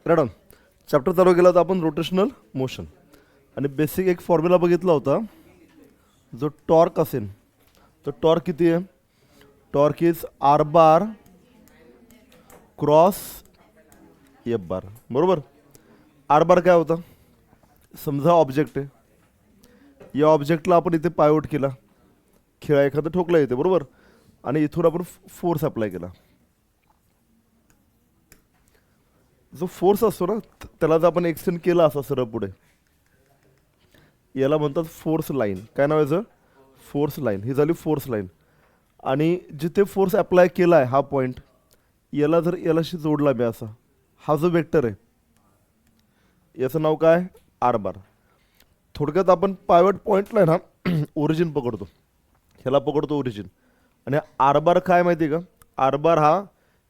रॅडॉन chapter चालू केला होता आपण रोटेशनल मोशन आणि बेसिक एक फॉर्म्युला बघितला होता जो टॉर्क असेल. तर टॉर्क किती आहे? Torque is R bar cross F bar. बरोबर. आर बार काय होता? समजा ऑब्जेक्ट आहे, या ऑब्जेक्टला आपण इथे पायवट केला, खिळा एखादा ठोकला येते. बरोबर. आणि इथून आपण फोर्स अप्लाय केला. जो फोर्स असतो ना त्याला जर आपण एक्सटेंड केला असा सरळ पुढे, याला म्हणतात फोर्स लाईन. काय नाव याचं? Force line. ही झाली फोर्स लाईन. आणि जिथे फोर्स अप्लाय केला आहे हा पॉईंट, याला जर यालाशी जोडला मी असा, हा जो वेक्टर आहे याचं नाव काय? R bar. थोडक्यात आपण पायवट पॉईंटला आहे ना ओरिजिन पकडतो, ह्याला पकडतो ओरिजिन. आणि आर बार काय माहिती आहे का? आर बार हा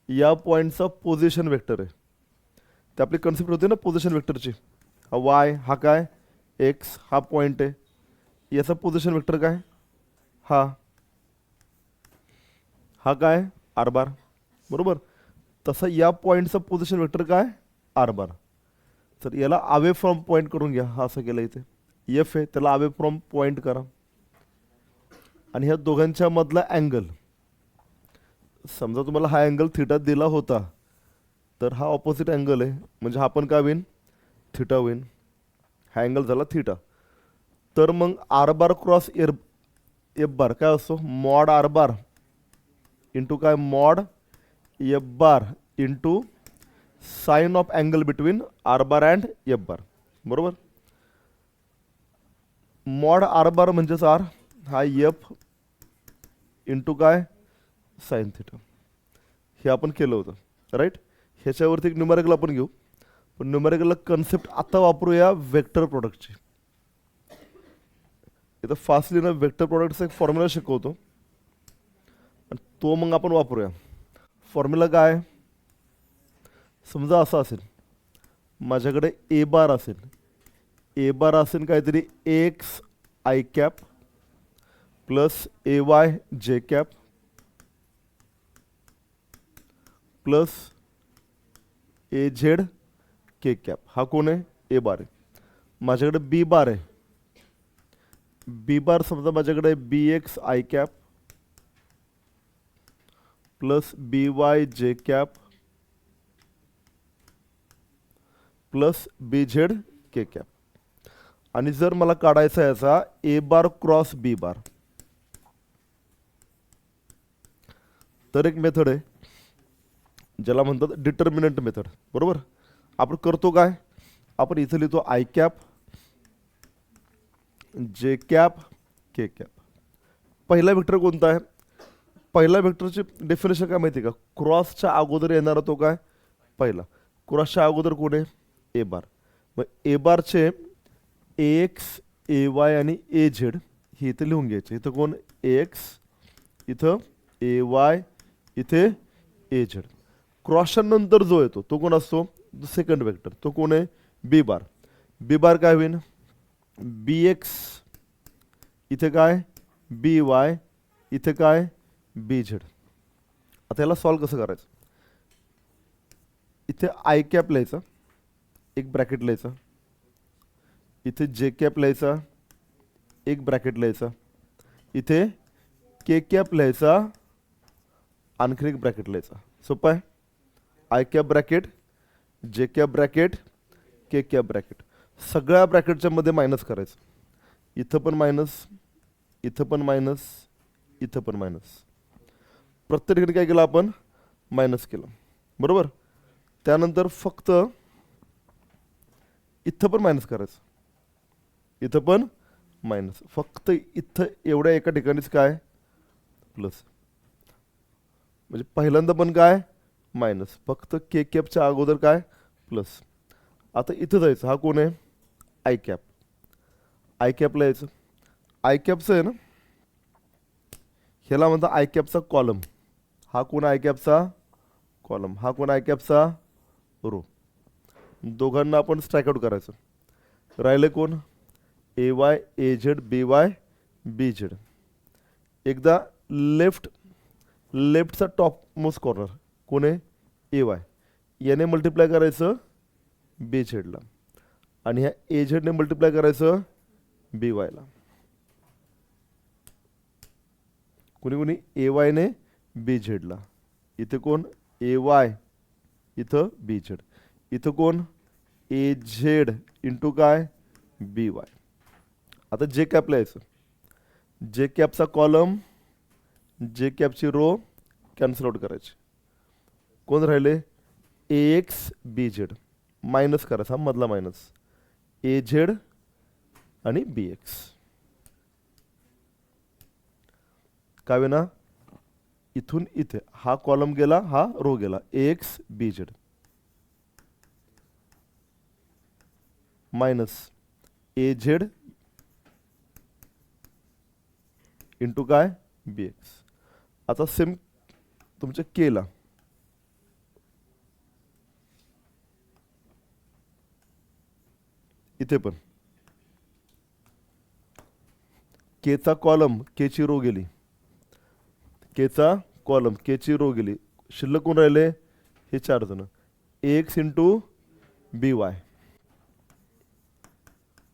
या पॉईंटचा पोझिशन वेक्टर आहे. ते आपली कन्सेप्ट होती ना पोझिशन वेक्टरची. हा वाय, हा काय एक्स, हा पॉईंट आहे, याचा पोझिशन वेक्टर काय? हा काय? R bar. बरोबर. तसं या पॉईंटचा पोझिशन वेक्टर काय? R bar. तर याला अवे फ्रॉम पॉईंट करून घ्या. हा असं केलं इथे एफ आहे, त्याला अवे फ्रॉम पॉईंट करा. आणि ह्या दोघांच्या मधला अँगल, समजा तुम्हाला हा अँगल थिटा दिला होता तर हा ऑपोजिट अँगल आहे, म्हणजे हा पण काय होईन? थिटा होईन. हा अँगल झाला थिटा. तर मग R bar cross F bar काय असतो? मॉड आर बार इंटू काय? Mod F bar into sine of angle between R bar and F bar. बरोबर. मॉड आर बार म्हणजेच आर, हा एफ इंटू काय? Sine theta. हे आपण केलं होतं. राईट. ह्याच्यावरती एक न्यूमेरिकल आपण घेऊ, पण न्यूमेरिकलला कन्सेप्ट आता वापरूया वेक्टर प्रोडक्टची. इथं फास्टली ना वेक्टर प्रोडक्टचा एक फॉर्म्युला शिकवतो आणि तो मग आपण वापरूया. फॉर्म्युला काय? समजा असा असेल, माझ्याकडे ए बार असेल. ए बार असेल काहीतरी x I cap plus A Y J cap plus A Z K cap. हा कोण आहे? ए बार आहे. माझ्याकडे बी बार आहे. बी बार समजा माझ्याकडे B X I cap plus B Y J cap plus B Z K cap. आणि जर मला काढायचा याचा ए बार क्रॉस बी बार, तर एक मेथड आहे ज्याला म्हणतात डिटर्मिनंट मेथड. बरोबर. आपण करतो काय? आपण इथं लिहितो I cap J cap K cap. पहिला वेक्टर कोणता आहे? पहिला वेक्टरची डेफिनेशन काय माहिती आहे का? क्रॉसच्या अगोदर येणारा तो काय? पहिला. क्रॉसच्या अगोदर कोण आहे? ए बार. मग ए बारचे ए एक्स ए वाय आणि ए झेड हे इथे लिहून घ्यायचे. इथं कोण? ए एक्स, इथं ए वाय, इथे ए झेड. क्रॉसच्या नंतर जो येतो तो कोण असतो? Second vector. तो कोण आहे? B bar. बी बार काय होईल? बी एक्स, इथे काय? बी वाय, इथे काय? बी झेड. आता याला सॉल्व कसं करायचं? इथे आय कॅप लिहायचा, एक ब्रॅकेट लिहायचा. इथे जे कॅप लिहायचा, एक ब्रॅकेट लिहायचा. इथे के कॅप लिहायचा, आणखी एक ब्रॅकेट लिहायचा. सोपं आहे. आय कॅप ब्रॅकेट, जे कॅप ब्रॅकेट, के कॅप ब्रॅकेट. सगळ्या ब्रॅकेटच्या मध्ये मायनस करायचं. इथं पण मायनस, इथं पण मायनस, इथं पण मायनस. प्रत्येक ठिकाणी काय केलं आपण? मायनस केलं. बरोबर. त्यानंतर फक्त इथं पण मायनस करायचं, इथं पण मायनस. फक्त इथं एवढ्या एका ठिकाणीच काय? प्लस. म्हणजे पहिल्यांदा पण काय? मायनस. फक्त के कॅपच्या अगोदर काय? प्लस. आता इथं जायचं. हा कोण आहे? I cap. आय कॅपला यायचं. आय कॅपचं आहे ना, ह्याला म्हणतात आय कॅपचा कॉलम. हा कोण? आय कॅपचा कॉलम. हा कोण? आय कॅपचा रो. दोघांना आपण स्ट्राइक आउट करायचं. राहिले कोण? A Y A Z B Y B Z. एकदा लेफ्टचा टॉप मोस्ट कॉर्नर कोण आहे? ए वाय. याने मल्टिप्लाय करायचं बी झेडला आणि ह्या ए झेडने मल्टिप्लाय करायचं बी वायला. कोणी कोणी ए वायने बी झेडला. इथे कोण ए वाय, इथं बी झेड. इथं कोण ए झेड इंटू काय बी वाय. आता जे कॅपला यायचं, जे कॅपचा कॉलम जे कॅपची रो कॅन्सल आउट करायची. कोण राहिले ए एक्स बी झेड मायनस करायचा, हा मधला मायनस ए झेड आणि बी एक्स. काय वेना इथून इथे हा कॉलम गेला, हा रो गेला. A X B Z minus A Z into काय बी एक्स. आता सेम तुमच्या केला, इथे पण केचा कॉलम केची रो गेली, केचा कॉलम केची रो गेली. शिल्लक कोण राहिले हे 4 जण. एक्स इंटू बी वाय,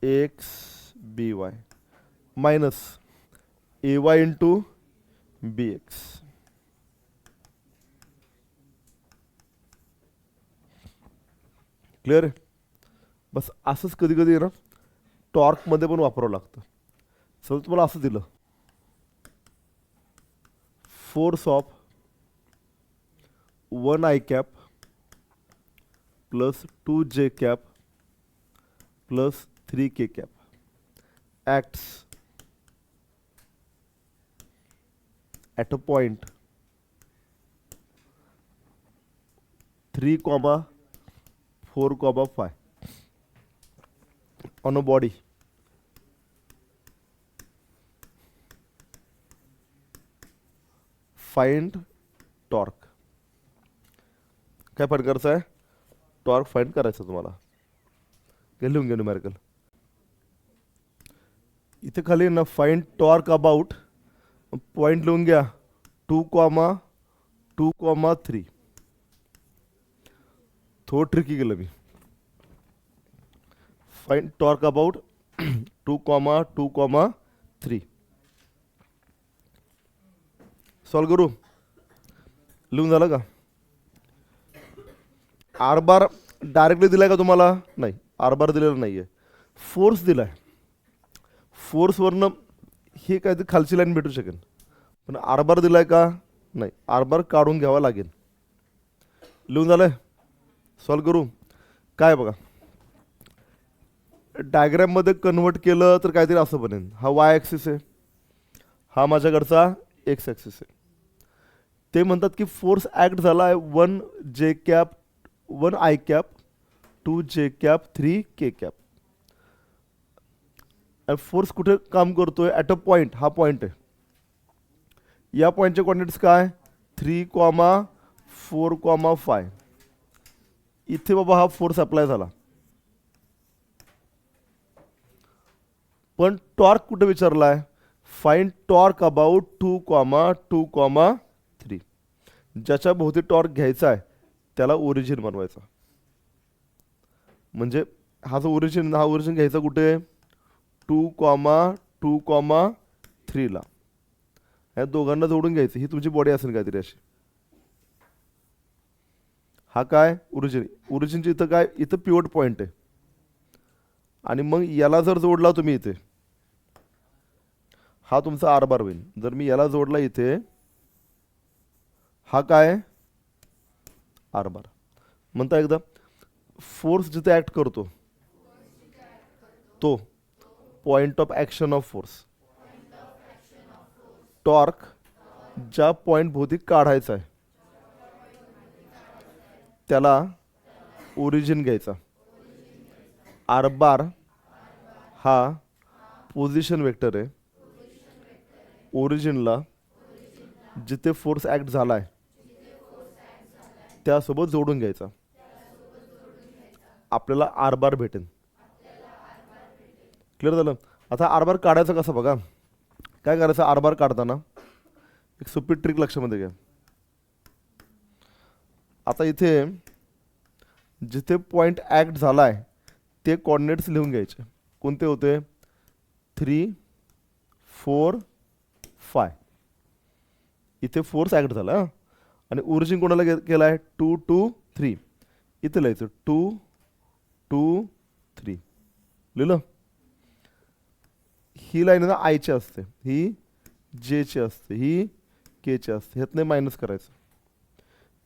एक्स बी वाय मायनस ए वाय इंटू बी एक्स. क्लिअर आहे. बस असंच कधी कधी ना टॉर्कमध्ये पण वापरावं लागतं. समजा तुम्हाला असं दिलं, force of 1 I cap plus 2 J cap plus 3 K cap acts at a point 3, 4, 5 on a body find torque. काय फाइंड करायचं आहे टॉर्क फाइंड करायचं तुम्हाला. हे लिहून घ्या न्यूमेरिकल. इथे खाली ना फाइंड टॉर्क अबाउट पॉइंट लिहून घ्या 2, 2, 3. थोडं ट्रिकी केलं मी. Find torque about 2, 2, 3. सॉल्व करू. लिहून झालं का. आर बार डायरेक्टली दिलाय का तुम्हाला नाही, आर बार दिलेला नाहीये, फोर्स दिलाय. फोर्सवरनं हे काहीतरी खालची लाईन भेटू शकेल, पण आर बार दिलाय का नाही, आर बार काढून घ्यावा लागेल. लिहून झालंय. सॉल्व करू. काय बघा डायग्रॅममध्ये कन्वर्ट केलं तर काहीतरी असं बनेल. हा वाय ॲक्सिस आहे, हा माझ्याकडचा एक्स ॲक्सिस आहे. ते म्हणतात की फोर्स ॲक्ट झाला आहे 1 जे cap 1 I cap 2 J cap 3 K cap. Force कुठे काम करतोय ॲट अ पॉइंट. हा पॉइंट आहे. या पॉइंटचे कॉर्डिनेट्स काय 3, 4, 5. इथे बाबा हा फोर्स अप्लाय झाला, पण टॉर्क कुठे विचारलाय फाइंड टॉर्क अबाउट 2, 2, 3. ज्याच्या भोवती टॉर्क घ्यायचा आहे त्याला ओरिजिन बनवायचा. म्हणजे हा जो ओरिजिन, हा ओरिजिन घ्यायचा कुठे 2, 2, 3 ला. या दोघांना जोडून घ्यायचं. ही तुमची बॉडी असेल काहीतरी अशी. हा काय ओरिजिन, ओरिजिनची इथं काय इथं पिवट पॉइंट आहे. आणि मग याला जर जोडला तुम्ही इथे, हा तुमचा आर बार होईल. जर मी याला जोडला इथे, हा काय आर बार. म्हणता एकदा फोर्स जिथे ऍक्ट करतो तो point of action of force. Torque ज्या पॉइंट भोवती काढायचा आहे त्याला ओरिजिन घ्यायचा. आर बार हा पोझिशन वेक्टर आहे. ओरिजिनला जिथे फोर्स ऍक्ट झाला आहे त्यासोबत जोडून घ्यायचा. आपल्याला आर बार भेटेल. क्लिअर झालं. आता आर बार काढायचं कसं बघा. काय करायचं आर बार काढताना एक सोपी ट्रिक लक्षामध्ये घ्या. आता इथे जिथे पॉईंट ॲक्ट झाला आहे ते कॉर्डिनेट्स लिहून घ्यायचे. कोणते होते? 3, 4, 5. इथे फोर्स ॲक्ट झाला हां. आणि ओरिजिन कोणाला केला आहे? 2, 2, 3. इथे लिहायचं 2, 2, 3. लिहिलं. ही लाईन ना आयची असते, ही जेची असते, ही केची असते. ह्यातनं मायनस करायचं.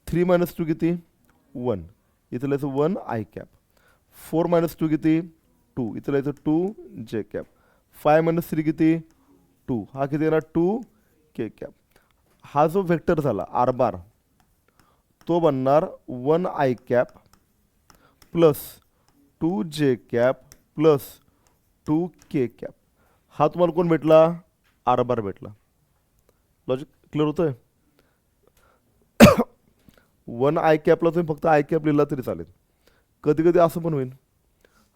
3 - 2 किती? 1. इथं लिहायचं 1 आय कॅप. 4 - 2 किती? 2. इथं लिहायचं 2 जे कॅप. 5 - 3 किती? 2. हा किती येणार? 2 के कॅप. हा जो व्हेक्टर झाला आर बार तो बनणार 1 I cap plus 2 J cap plus 2 K cap. हा तुम्हाला कोण भेटला? आर बार भेटला. लॉजिक क्लिअर होतंय? 1 आय कॅपला तुम्ही फक्त आय कॅप लिहिला तरी चालेल. कधी कधी असं पण होईल,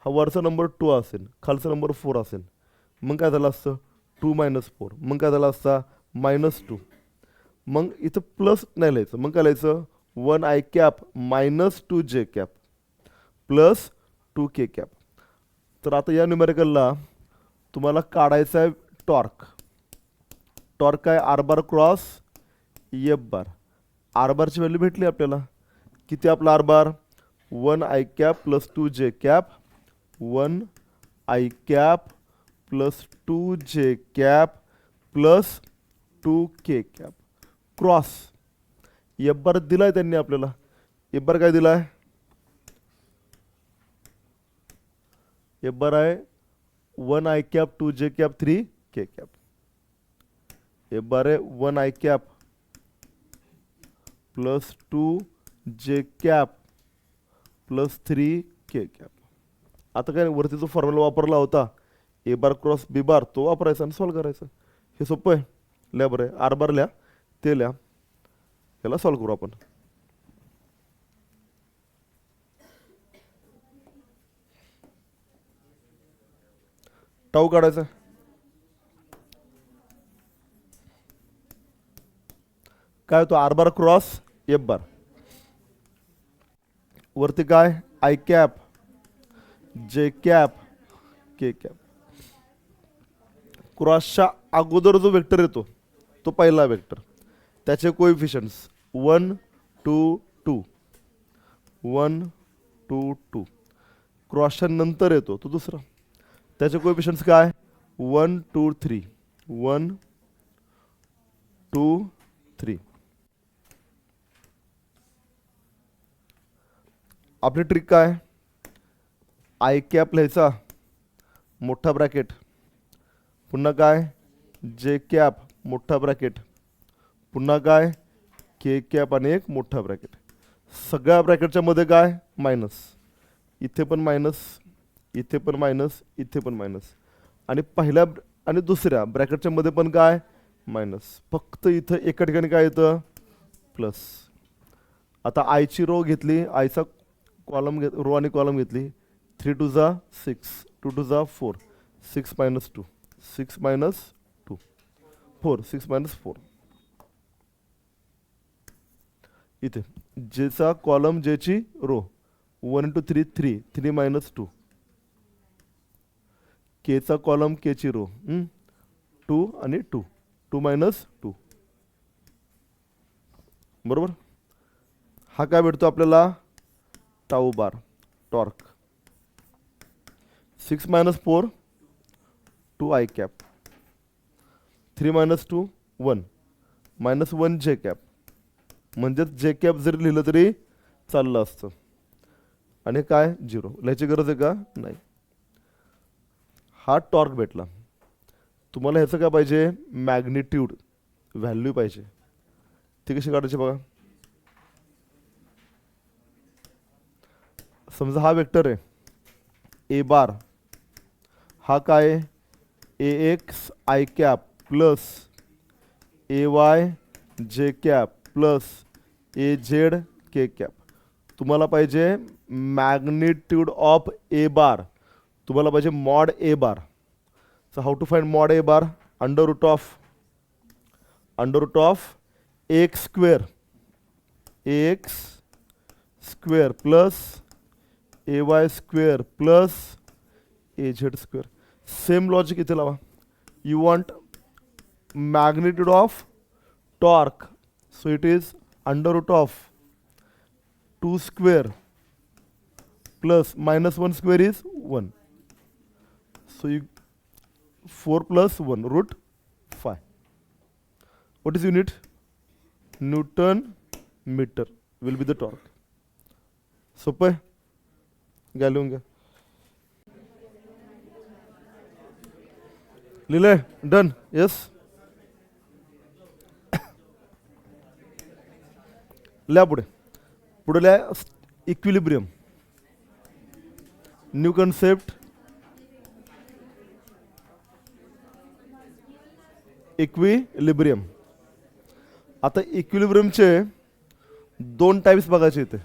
हा वरचा नंबर 2 असेल, खालचा नंबर 4 असेल, मग काय झालं असतं? 2 - 4. मग काय झालं असता? -2. मग इथं प्लस नाही लिहायचं, मग काय लिहायचं? 1 I cap minus 2 J cap plus 2 K cap. तर आता या न्यूमेरिकलला तुम्हाला काढायचा आहे टॉर्क. टॉर्क काय? R bar cross F bar. R बारची व्हॅल्यू भेटली आपल्याला. किती आपला R bar? 1 I cap plus 2 J cap, 1 I cap plus 2 J cap plus 2 K cap cross F bar दिलाय त्यांनी आपल्याला. एफ बार काय दिलाय? एफ बार आहे 1 I cap 2 J cap 3 K cap. F bar आहे 1 I cap plus 2 J cap plus 3 K cap. आता काय वरती जो फॉर्म्युला वापरला होता ए बार क्रॉस बी बार तो वापरायचा आणि सॉल्व करायचं. हे सोपं आहे. लिहा बरं आहे. आर बार लिहा, ते लिहा, याला सॉल्व करू आपण. टाऊ काढायचा. काय होतो? R bar cross F bar. वरती काय? I cap J cap K cap. क्रॉसच्या अगोदर जो वेक्टर येतो तो पहिला वेक्टर, त्याचे कोएफिशियंट्स 1, 2, 2, 1, 2, 2. क्रॉसच्या नंतर येतो तो दुसरा, त्याचे कोएफिशियंट्स काय? 1, 2, 3, 1, 2, 3. आपली ट्रिक काय? आय कॅप लिहायचा मोठा ब्रॅकेट, पुन्हा काय? जे कॅप मोठा ब्रॅकेट, पुन्हा काय? के कॅप आणि एक मोठा ब्रॅकेट. सगळ्या ब्रॅकेटच्या मध्ये काय? मायनस. इथे पण मायनस, इथे पण मायनस, इथे पण मायनस. आणि पहिल्या आणि दुसऱ्या ब्रॅकेटच्या मध्ये पण काय? मायनस. फक्त इथं एका ठिकाणी काय येतं? प्लस. आता आयची रो घेतली, आयचा कॉलम रो आणि कॉलम घेतली. 3 2 जा 6, 2 2 जा 4, 6 - 2, 6 - 2, 4, 6 - 4. इथे जेचा कॉलम जेची रो 1 × 3 3, 3 - 2. केचा कॉलम केची रो 2 आणि 2, 2 - 2. बरोबर. हा काय भेटतो आपल्याला? Tau bar torque. 6 - 4 2 i cap, 3 - 2 1, -1 जे कॅप. म्हणजेच जे कॅप जरी लिहिलं तरी चाललं असतं. आणि काय? 0. लिहायची गरज आहे का? नाही. हा टॉर्क भेटला. तुम्हाला ह्याचं काय पाहिजे? मॅग्निट्यूड व्हॅल्यू पाहिजे. ती कशी काढायची बघा. समजा हा वेक्टर आहे ए बार, हा काय? A X I cap plus A Y J cap plus A Z K cap. तुम्हाला पाहिजे मॅग्निट्यूड ऑफ ए बार, तुम्हाला पाहिजे mod A bar. So how to find mod A bar? Under root of X square plus AY square plus AZ square. Same logic इथे लावा. You want magnitude of torque, so it is under root of 2 square plus -1 square is 1. So you 4 plus 1 root 5. What is unit? Newton meter will be the torque. सोपं आहे. घ्या लिहून घ्या. लिहिलंय? Done. Yes. लिहा पुढे. पुढे लिहा इक्विलिब्रियम. New concept equilibrium. आता इक्विलिब्रियमचे 2 टाइप्स बघायचे इथे.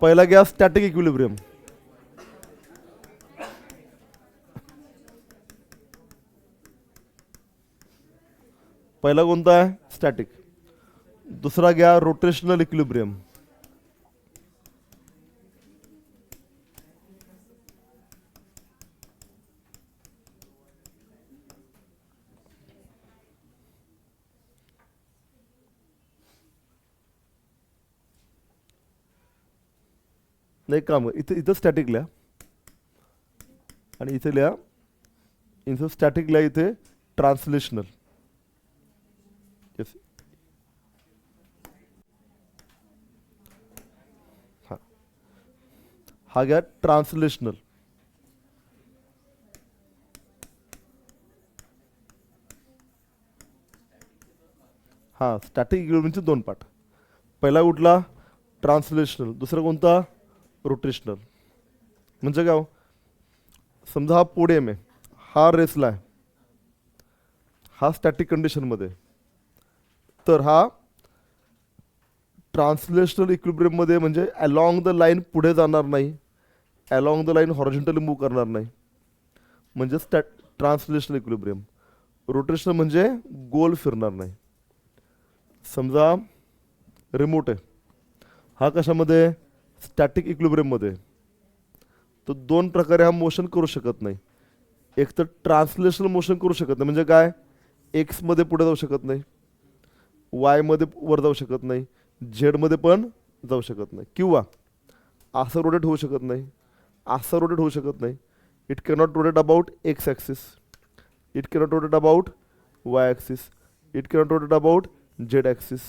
पहिला घ्या स्टॅटिक इक्विलिब्रियम. पहिला कोणता आहे? स्टॅटिक. दुसरा घ्या रोटेशनल इक्विलिब्रियम. नाही काम इथे इथं स्टॅटिक लिहा आणि इथे लिहा. इथं स्टॅटिक लिहा, इथे ट्रान्सलेशनल. येस. हा घ्या ट्रान्सलेशनल. हा स्टॅटिक इक्विलिब्रियमचे 2 पार्ट. पहिला कुठला? ट्रान्सलेशनल. दुसरा कोणता? रोटेशनल. म्हणजे काय? समजा हा पोडियम आहे, हा रेसला आहे, हा स्टॅटिक कंडिशनमध्ये, तर हा ट्रान्सलेशनल इक्विलिब्रियममध्ये म्हणजे अलॉंग द लाईन पुढे जाणार नाही, along the line horizontally move करणार नाही, म्हणजे ट्रान्सलेशनल इक्विलिब्रियम. रोटेशनल म्हणजे गोल फिरणार नाही. समजा रिमोट आहे, हा कशामध्ये? स्टॅटिक इक्विलिब्रियममध्ये. तो 2 प्रकारे हा मोशन करू शकत नाही. एक तर ट्रान्सलेशनल मोशन करू शकत नाही, म्हणजे काय? एक्समध्ये पुढे जाऊ शकत नाही, वायमध्ये वर जाऊ शकत नाही, झेडमध्ये पण जाऊ शकत नाही, किंवा असं रोटेट होऊ शकत नाही, असं रोटेट होऊ शकत नाही. It cannot rotate about X axis, it cannot rotate about Y axis, it cannot rotate about Z axis.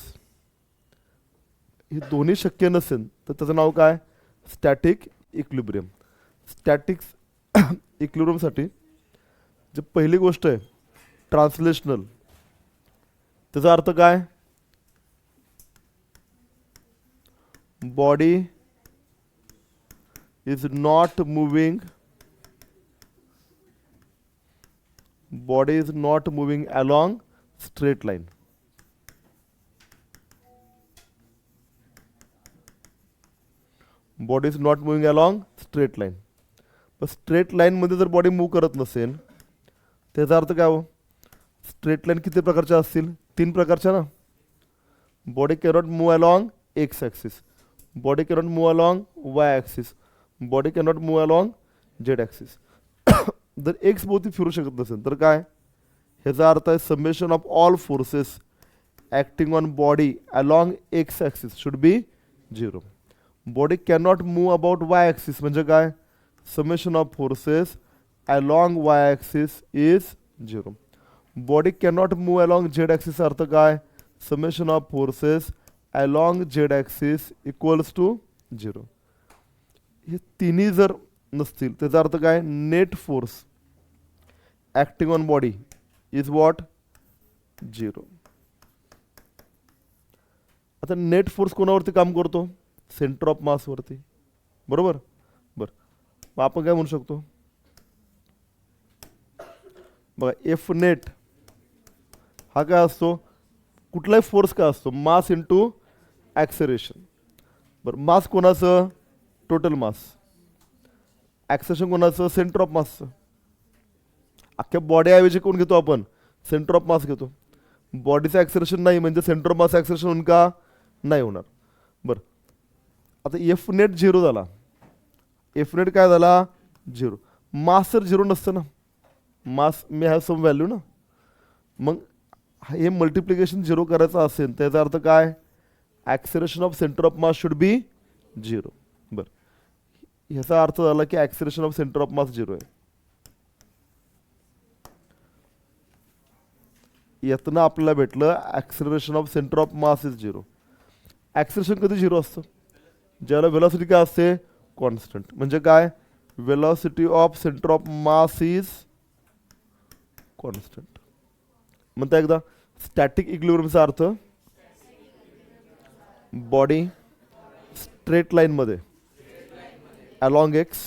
हे दोन्ही शक्य नसेल तर त्याचं नाव काय? Static equilibrium. स्टॅटिक इक्विलिब्रियमसाठी जे पहिली गोष्ट आहे ट्रान्सलेशनल, त्याचा अर्थ काय? Body is not moving, body is not moving along straight line. Body is not moving along straight line. पण स्ट्रेट लाईनमध्ये जर बॉडी मूव्ह करत नसेल, त्याचा अर्थ काय हो? स्ट्रेट लाईन किती प्रकारच्या असतील? 3 प्रकारच्या ना. Body cannot move along x axis, body cannot move along Y axis, body cannot move along Z axis. जर एक्स भोवती फिरू शकत नसेल तर काय? ह्याचा अर्थ आहे summation of all forces acting on body along x axis should be 0. Body cannot move about Y axis म्हणजे काय? Summation of forces along Y axis is 0. Body cannot move along Z axis अर्थ काय? Summation of forces along Z axis equals to 0. हे तिन्ही जर नसतील त्याचा अर्थ काय? Net force acting on body is what? 0. आता नेट फोर्स कोणावरती काम करतो? सेंटर ऑफ मासवरती, बरोबर? बरं, मग आपण काय म्हणू शकतो? बघा, एफ नेट हा काय असतो? कुठलाही फोर्स काय असतो? Mass into acceleration. बरं, मास कोणाचं? Total mass. ॲक्सेलरेशन कोणाचं? सेंटर ऑफ मासचं. अख्ख्या बॉडीऐवजी कोण घेतो आपण? सेंटर ऑफ मास घेतो. बॉडीचं ॲक्सेलरेशन नाही म्हणजे सेंटर ऑफ मास ॲक्सेलरेशन होऊन का? नाही होणार. बरं, आता एफ नेट 0 झाला. एफ नेट काय झाला? 0. मास तर 0 नसतं ना, मास मे हॅव सम व्हॅल्यू ना. मग हे मल्टिप्लिकेशन 0 करायचं असेल त्याचा अर्थ काय? Acceleration of centre of mass should be 0. बरं, ह्याचा अर्थ झाला की acceleration of centre of mass 0 आहे. यातनं आपल्याला भेटलं acceleration of centre of mass is 0. Acceleration कधी 0 असतं? ज्याला वेलॉसिटी काय असते? कॉन्स्टंट. म्हणजे काय? Velocity of centre of mass is constant. म्हणता एकदा, स्टॅटिक इक्विलिब्रियमचा अर्थ बॉडी स्ट्रेट लाईनमध्ये along x,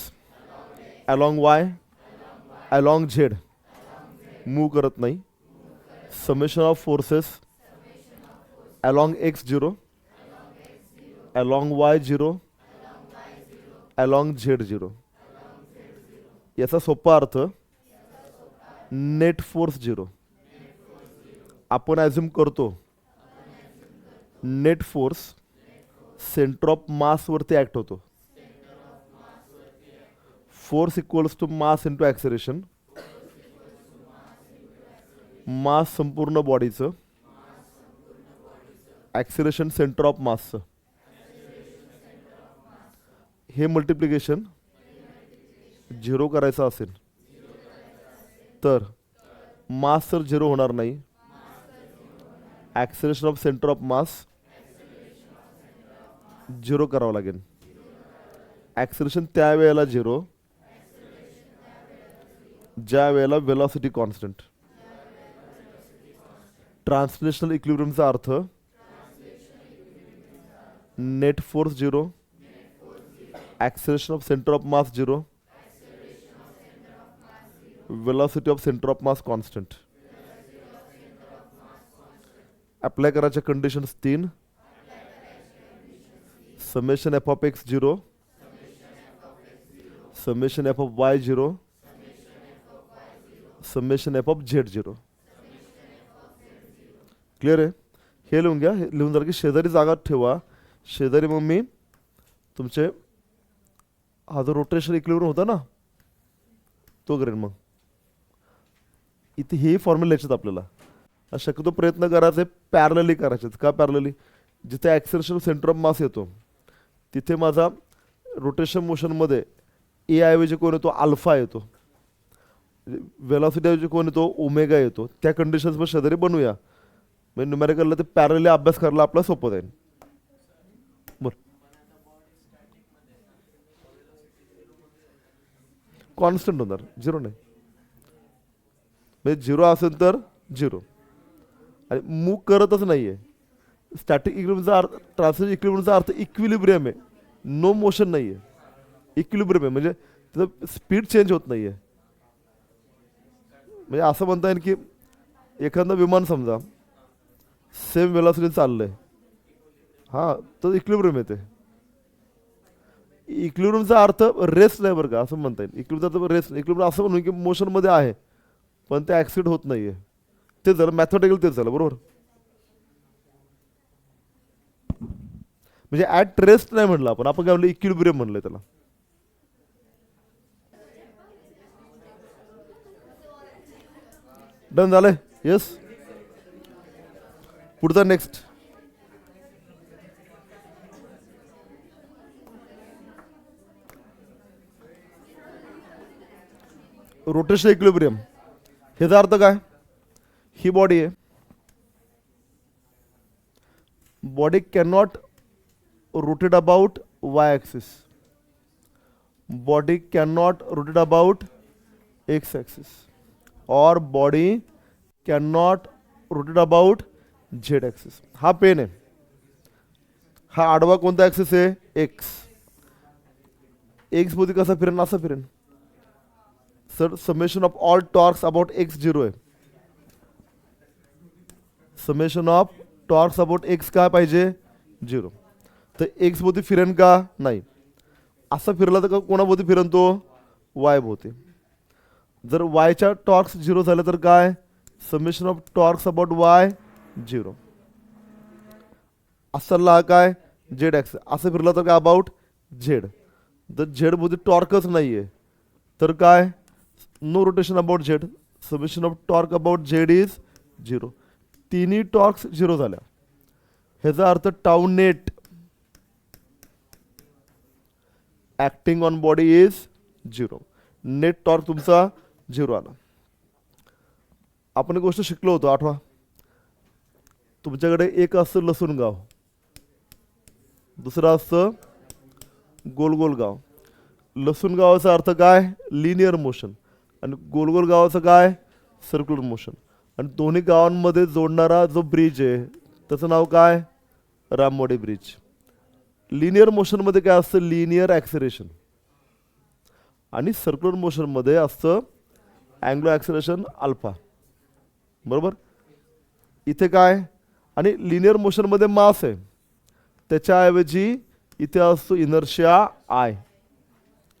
along Y, along Z move करत नाही. Summation of forces along x 0, along Y 0, along Z 0. याचा सोपा अर्थ नेट फोर्स 0. आपण ॲझ्युम करतो नेट फोर्स सेंटर ऑफ मासवरती ॲक्ट होतो. Force equals to mass into acceleration. Mass संपूर्ण बॉडीचं, ॲक्सेलरेशन सेंटर ऑफ मासचं. हे मल्टिप्लिकेशन 0 करायचं असेल तर मास तर 0 होणार नाही. Acceleration of centre of mass 0 करावं लागेल. ॲक्सेलरेशन त्यावेळेला 0 ज्या वेळेला वेलॉसिटी कॉन्स्टंट. ट्रान्सलेशनल इक्विलिब्रियमचा अर्थ net force 0, acceleration of centre of mass 0, velocity of centre of mass constant. Apply करायच्या conditions 3. Summation F of X 0, summation F of Y 0, summation F of Z 0. Clear आहे? हे लिहून घ्या. हे लिहून झालं की शेजारी जागा ठेवा. शेजारी मग मी तुमचे हा जो रोटेशन इक्विलिब्रियम होता ना तो करेन. मग इथे हे फॉर्म्युला लिहायचे आपल्याला. शक्यतो प्रयत्न करायचे पॅरलली करायचे. का पॅरलली? जिथे ॲक्सेलरेशन सेंटर ऑफ मास येतो तिथे माझा रोटेशन मोशनमध्ये ए ऐवजी कोण येतो? अल्फा येतो. वेलॉसिटी ऐवजी कोण येतो? ओमेगा येतो. त्या कंडिशन्स मग शेजारी बनवूया. म्हणजे न्यूमेरिकलला ते पॅरलली अभ्यास करायला आपला सोपं जाईल. बरं, कॉन्स्टंट होणार, 0 नाही. म्हणजे 0 असेल तर 0 आणि मूव करतच नाहीये. स्टॅटिक इक्विलिब्रियमचा अर्थ, ट्रान्सलेशनल इक्विलिब्रियमचा अर्थ इक्विलिब्रियम आहे, नो मोशन नाहीये. इक्विलिब्रियम आहे म्हणजे त्याचं स्पीड चेंज होत नाहीये. म्हणजे असं म्हणता येईल की एखादं विमान समजा सेम वेलॉसिटी चाललंय, हां, तर इक्विलिब्रियम येते. इक्विलिब्रियमचा अर्थ रेस्ट नाही बरं का, असं म्हणता येईल. इक्विलिब्रियमचा रेस्ट, इक्विलिब्रियम असं म्हणून की मोशनमध्ये आहे पण ते ॲक्सिड होत नाहीये. ते झालं मॅथमॅटिकल, तेच झालं बरोबर. म्हणजे ॲट रेस्ट नाही म्हणलं आपण काय म्हणलं? इक्विलिब्रियम म्हणलंय त्याला. डन झालंय? येस. पुढचा नेक्स्ट. Rotational equilibrium. ह्याचा अर्थ काय? ही बॉडी आहे, body cannot rotate about Y axis, body cannot rotate about X axis, और body cannot rotate about Z axis. हा पेन आहे. हा आडवा कोणता ॲक्सिस आहे? एक्स. एक्स मध्ये कसा फिरेन? असा फिरेन. Sir summation of all torques about X 0 आहे. Summation of torques about X काय पाहिजे? 0. तर एक्स भोवती फिरेन का? नाही. असा फिरला तर कोणाभोवती फिरेन तो? वाय भोवती. जर वायच्या टॉर्क्स 0 झाले तर काय? Summation of torques about Y 0. असाला काय? झेड ॲक्सिस असं फिरलं तर काय अबाउट झेड. जर झेड भोवती टॉर्कच नाही आहे तर काय no rotation about Z. Summation of torque about Z is 0. तिन्ही टॉर्क्स 0 झाल्या. ह्याचा अर्थ tau net acting on body is 0. Net torque तुमचा 0 आला. आपण एक गोष्ट शिकलो होतो आठवा. तुमच्याकडे एक असतं लसूण गाव, दुसरं असतं गोल गोल गाव. लसूण गावाचा अर्थ काय लिनियर मोशन आणि गोल गोल गावाचं काय सर्क्युलर मोशन. आणि दोन्ही गावांमध्ये जोडणारा जो ब्रिज आहे त्याचं नाव काय रामवाडी ब्रिज. लिनियर मोशनमध्ये काय असतं लिनियर ॲक्सेलरेशन आणि सर्क्युलर मोशनमध्ये असतं अँग्लो ॲक्सेलरेशन अल्फा. बरोबर. इथे काय आणि लिनियर मोशनमध्ये मास आहे त्याच्याऐवजी इथे असतो इनर्शिया आय.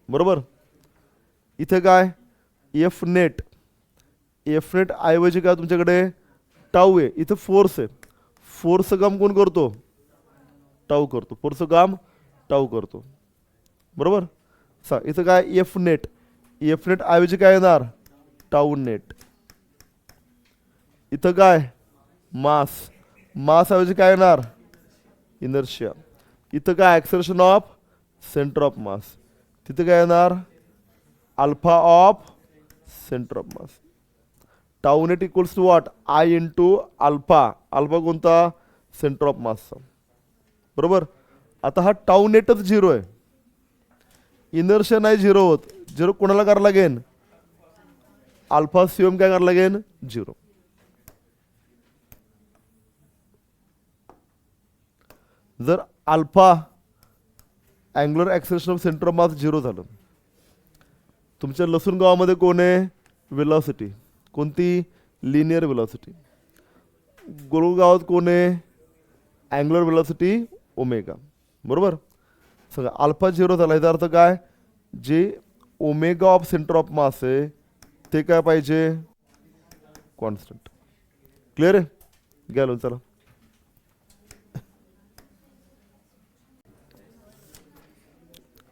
बरोबर. इथे काय एफ नेट ऐवजी काय तुमच्याकडे टाऊ आहे. इथे फोर्स आहे. फोर्सचं काम कोण करतो टाऊ करतो. फोर्सचं काम टाऊ करतो. बरोबर. इथं काय एफ नेट ऐवजी काय येणार टाऊ नेट. इथं काय मास ऐवजी काय येणार इनर्शिया. इथं काय acceleration of centre of mass. तिथं काय येणार alpha of centre of mass. Tau net equals to what I into alpha. Alpha कोणता सेंटर ऑफ मासचा. बरोबर. आता हा टाऊ नेटच 0 आहे. इनर्शिया नाही 0 होत. 0 कोणाला करायला लागेल अल्फा सीएम काय करायला लागेल 0. जर alpha angular acceleration of centre of mass 0 झालं. तुमच्या लसूण गावामध्ये कोण आहे वेलॉसिटी कोणती लिनियर वेलॉसिटी. गोल गावात कोण आहे अँग्युलर वेलॉसिटी ओमेगा. बरोबर. सगळं अल्फा 0 झाला. याचा अर्थ काय जे ओमेगा ऑफ सेंटर ऑफ मास आहे ते काय पाहिजे कॉन्स्टंट. क्लिअर आहे. गेलो चला.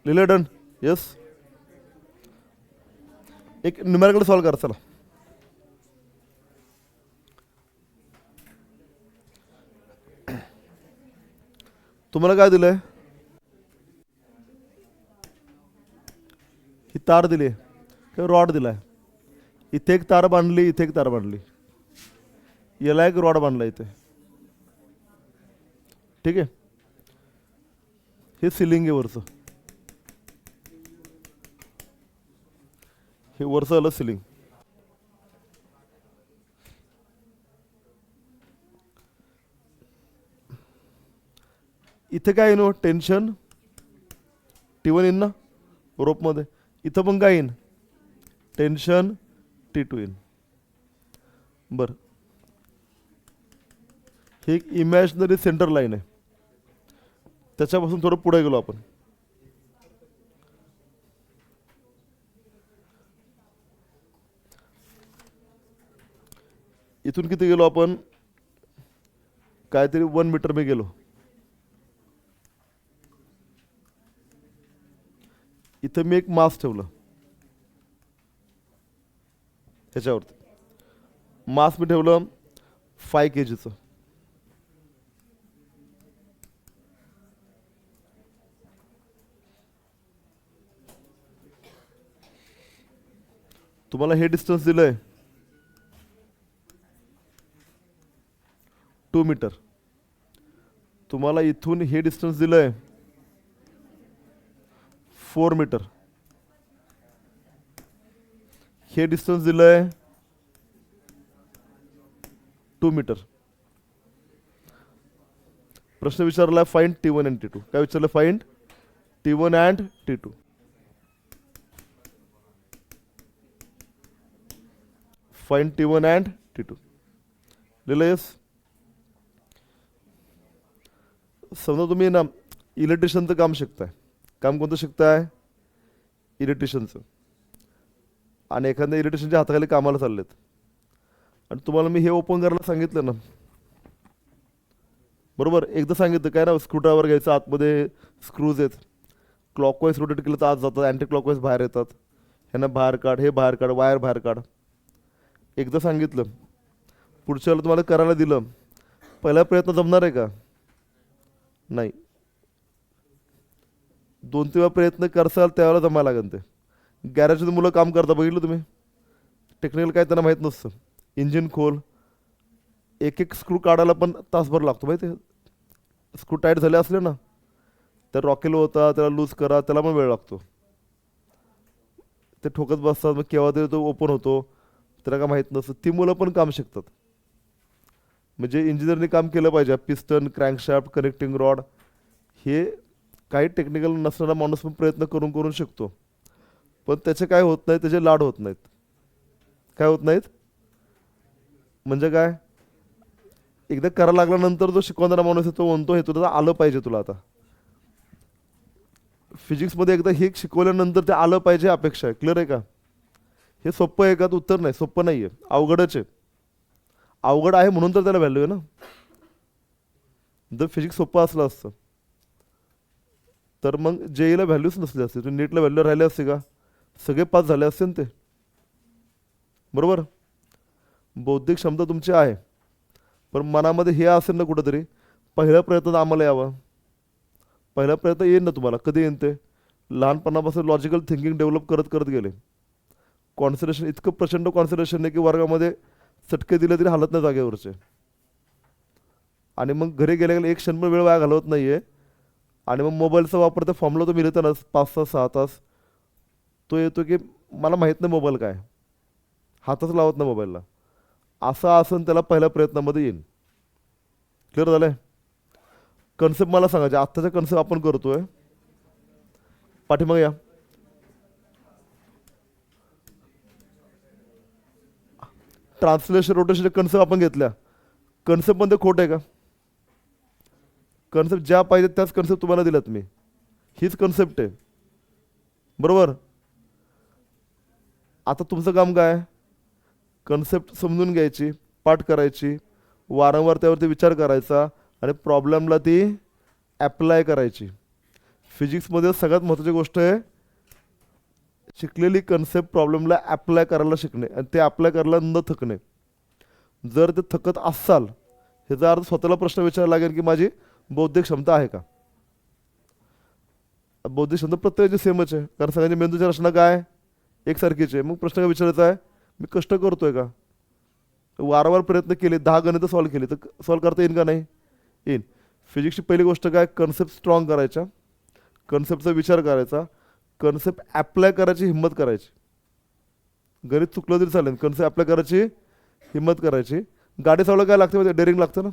लिहिलं डन. येस. एक न्यूमेरिकल सॉल्व करा चला. तुम्हाला काय दिलंय ही तार दिली रॉड दिलाय. इथे एक तार बांधली इथे एक तार बांधली. याला एक रॉड बांधला इथे. ठीक आहे. हे सिलिंग आहे वरचं. हे वरचं आलं सिलिंग. इथे काय येईन टेन्शन T1 येईन ना रोपमध्ये. इथं पण काय येईन टेन्शन T2 येईन. बरं. ही एक इमॅजिनरी सेंटर लाईन आहे. त्याच्यापासून थोडं पुढे गेलो आपण. इथून किती गेलो आपण काहीतरी 1 मीटर मी गेलो. इथं मी एक मास ठेवलं ह्याच्यावरती. मास मी ठेवलं 5 kg. तुम्हाला हे डिस्टन्स दिलंय 2 मीटर. तुम्हाला इथून हे डिस्टन्स दिलंय 4 मीटर. हे डिस्टन्स दिलंय 2 मीटर. प्रश्न विचारला फाइंड T1 अँड T2. काय विचारलं find T1 and T2. Find T1 and T2 लिहिलं. येस. समजा तुम्ही ना इलेक्ट्रिशियनचं काम शिकताय. काम कोणतं शिकताय इलेक्ट्रिशियनचं. आणि एखाद्या इलेक्ट्रिशियनच्या हाताखाली कामाला चाललेत आणि तुम्हाला मी हे ओपन करायला सांगितलं ना बरोबर. एकदा सांगितलं काय ना, स्क्रूड्रायव्हर घ्यायचा, आतमध्ये स्क्रूज आहेत, क्लॉकवाईज रोटेट केलं तर आत जातात, अँटी क्लॉकवाईज बाहेर येतात, ह्यांना बाहेर काढ, हे बाहेर काढ, वायर बाहेर काढ. एकदा सांगितलं, पुढच्या वेळेला तुम्हाला करायला दिलं, पहिला प्रयत्न जमणार आहे का? नाही. 2-3 वेळा प्रयत्न करसाल त्यावेळेला जमायला लागेल ते. गॅरेजमध्ये मुलं काम करता बघितलं तुम्ही, टेक्निकल काय त्यांना माहीत नसतं. इंजिन खोल, एक एक स्क्रू काढायला पण तासभर लागतो माहिती आहे. स्क्रू टाईट झाले असले ना तर रॉकेल होता, त्याला लूज करा, त्याला पण वेळ लागतो. ते ठोकत बसतात, मग केव्हा तरी तो ओपन होतो, त्याला काय माहीत नसतं. ती मुलं पण काम शिकतात. म्हणजे इंजिनियरने काम केलं पाहिजे. पिस्टन, क्रँकशाफ्ट, कनेक्टिंग रॉड, हे काही टेक्निकल नसणारा माणूस पण प्रयत्न करून करून शिकतो. पण त्याचे काय होत नाही, त्याचे लाड होत नाहीत. काय होत नाहीत म्हणजे काय, एकदा करायला लागल्यानंतर जो शिकवणारा माणूस आहे तो म्हणतो हे तुला आलं पाहिजे. तुला आता फिजिक्समध्ये एकदा हे शिकवल्यानंतर ते आलं पाहिजे अपेक्षा आहे. क्लिअर आहे का? हे सोपं आहे का? उत्तर नाही, सोपं नाही आहे, अवघडच आहे. अवघड आहे म्हणून तर त्याला व्हॅल्यू आहे ना. जर फिजिक्स सोपं असलं असतं तर मग जेईला व्हॅल्यूच नसली असते. तुम्ही नीटला व्हॅल्यू राहिले असते का? सगळे पास झाले असते ना ते. बरोबर. बौद्धिक क्षमता तुमची आहे, पण मनामध्ये हे असेल ना कुठंतरी, पहिल्या प्रयत्नात आम्हाला यावं. पहिला प्रयत्न येईल ना तुम्हाला, कधी येईन ते? लहानपणापासून लॉजिकल थिंकिंग डेव्हलप करत करत गेले. कॉन्सन्ट्रेशन इतकं प्रचंड कॉन्सन्ट्रेशन आहे की वर्गामध्ये चटके दिले तरी हालत नाही जागेवरचे. आणि मग घरी गेल्या गेल्या एक क्षण पण वेळ वाया घालवत नाही आहे. आणि मग मोबाईलचा वापर त्या फॉर्मला तो मिळतं ना 5 तास 6 तास, तो येतो की मला माहीत नाही मोबाईल काय, हातच लावत नाही मोबाईलला. असं आसन त्याला पहिल्या प्रयत्नामध्ये येईल. क्लिअर झालं आहे? कन्सेप्ट मला सांगायचे, आत्ताचा कन्सेप्ट आपण करतोय. पाठीमागे या. ट्रान्सलेशन रोटेशनचे कन्सेप्ट आपण घेतल्या. कन्सेप्टमध्ये खोट आहे का? कन्सेप्ट ज्या पाहिजे त्याच कन्सेप्ट तुम्हाला दिल्यात मी. हीच कन्सेप्ट आहे. बरोबर. आता तुमचं काम काय? कन्सेप्ट समजून घ्यायची, पाठ करायची, वारंवार त्यावरती विचार करायचा आणि प्रॉब्लेमला ती ॲप्लाय करायची. फिजिक्समध्ये सगळ्यात महत्त्वाची गोष्ट आहे शिकलेली कन्सेप्ट प्रॉब्लेमला ॲप्लाय करायला शिकणे आणि ते ॲप्लाय करायला न थकणे. जर ते थकत असाल ह्याचा अर्थ स्वतःला प्रश्न विचारायला लागेल की माझी बौद्धिक क्षमता आहे का? बौद्धिक क्षमता प्रत्येकाची सेमच आहे, कारण सगळ्यांची मेंदूची रचना काय एकसारखीच आहे. मग प्रश्न काय विचारायचा आहे, मी कष्ट करतोय का? वारंवार प्रयत्न केले, 10 गणितं सॉल्व्ह केली तर सॉल्व्ह करता येईल का? नाही येईल. फिजिक्सची पहिली गोष्ट काय, कन्सेप्ट स्ट्रॉंग करायच्या, कन्सेप्टचा विचार करायचा, कन्सेप्ट ॲप्लाय करायची हिंमत करायची. गणित चुकलं तरी चालेल, कन्सेप्ट ॲप्लाय करायची हिंमत करायची. गाडी चालवायला काय लागतं माहिती, डेअरिंग लागतं ना.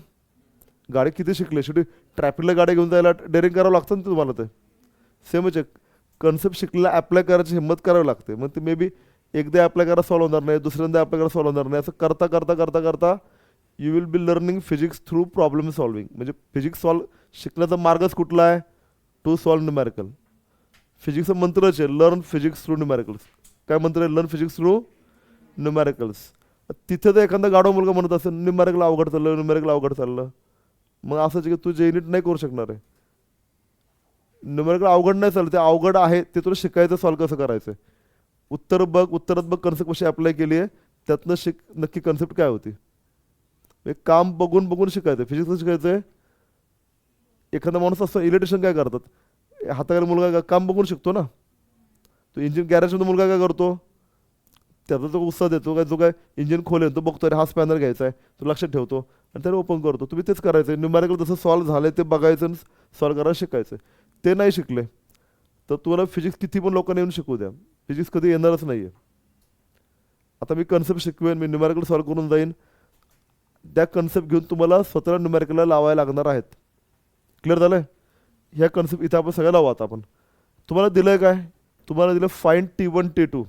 गाडी किती शिकले, शेवटी ट्रॅफिकला गाडी घेऊन जायला डेअरिंग करावं लागतं ना तुम्हाला. ते सेमच आहे. कन्सेप्ट शिकलेला ॲप्लाय करायची हिंमत करावी लागते. मग ते मे बी एकदा ॲप्लाय करा सॉल्व्ह होणार नाही, दुसऱ्यांदा ॲप्लाय करा सॉल्व्ह होणार नाही. असं करता करता करता करता you will be learning physics through problem solving. म्हणजे फिजिक्स सॉल्व शिकण्याचा मार्गच कुठला आहे? To solve न्यूमॅरिकल. फिजिक्सचा मंत्रच आहे लर्न फिजिक्स थ्रू न्यूमॅरिकल्स. काय मंत्र आहे? Learn physics through numericals. तिथे तर एखादा गाडवा मुलगा म्हणत असेल न्यूमॅरिकल अवघड चाललं, न्यूमॅरिकल अवघड चाललं, मग असंच की तू जेईनीट नाही करू शकणार आहे. न्यूमॅरिकल अवघड नाही चाललं, ते अवघड आहे, ते तुला शिकायचं सॉल्व कसं करायचं. उत्तर बघ, उत्तरात बघ कन्सेप्ट कशी अप्लाय केली आहे, त्यातनं शिक नक्की कन्सेप्ट काय होती. एक काम बघून बघून शिकायचं. फिजिक्स शिकायचं आहे. एखादा माणूस असं इलेक्ट्रिशियन काय करतात, हाताखाली मुलगा काम बघून शिकतो ना. तो इंजिन गॅरेजमध्ये मुलगा काय करतो, त्याचा जो उत्साह देतो काय, जो काय इंजिन खोलेल तो बघतो, अरे हा स्पॅनर घ्यायचा आहे, तो लक्षात ठेवतो आणि त्याला ओपन करतो. तुम्ही तेच करायचं आहे. न्यूमॅरिकल जसं सॉल्व्ह झालं ते बघायचं आणि सॉल्व्ह करायला शिकायचं. ते नाही शिकले तर तुम्हाला फिजिक्स किती पण लोकांना येऊन शिकवू द्या, फिजिक्स कधी येणारच नाही आहे. आता मी कन्सेप्ट शिकवेन, मी न्यूमॅरिकल सॉल्व्ह करून जाईन, त्या कन्सेप्ट घेऊन तुम्हाला स्वतःला न्यूमॅरिकलला लावायला लागणार आहेत. क्लिअर झालं आहे? ह्या कन्सेप्ट इथं आपण सगळ्या लावू. आता आपण तुम्हाला दिलं आहे काय, तुम्हाला दिलं फाईंड T1 T2.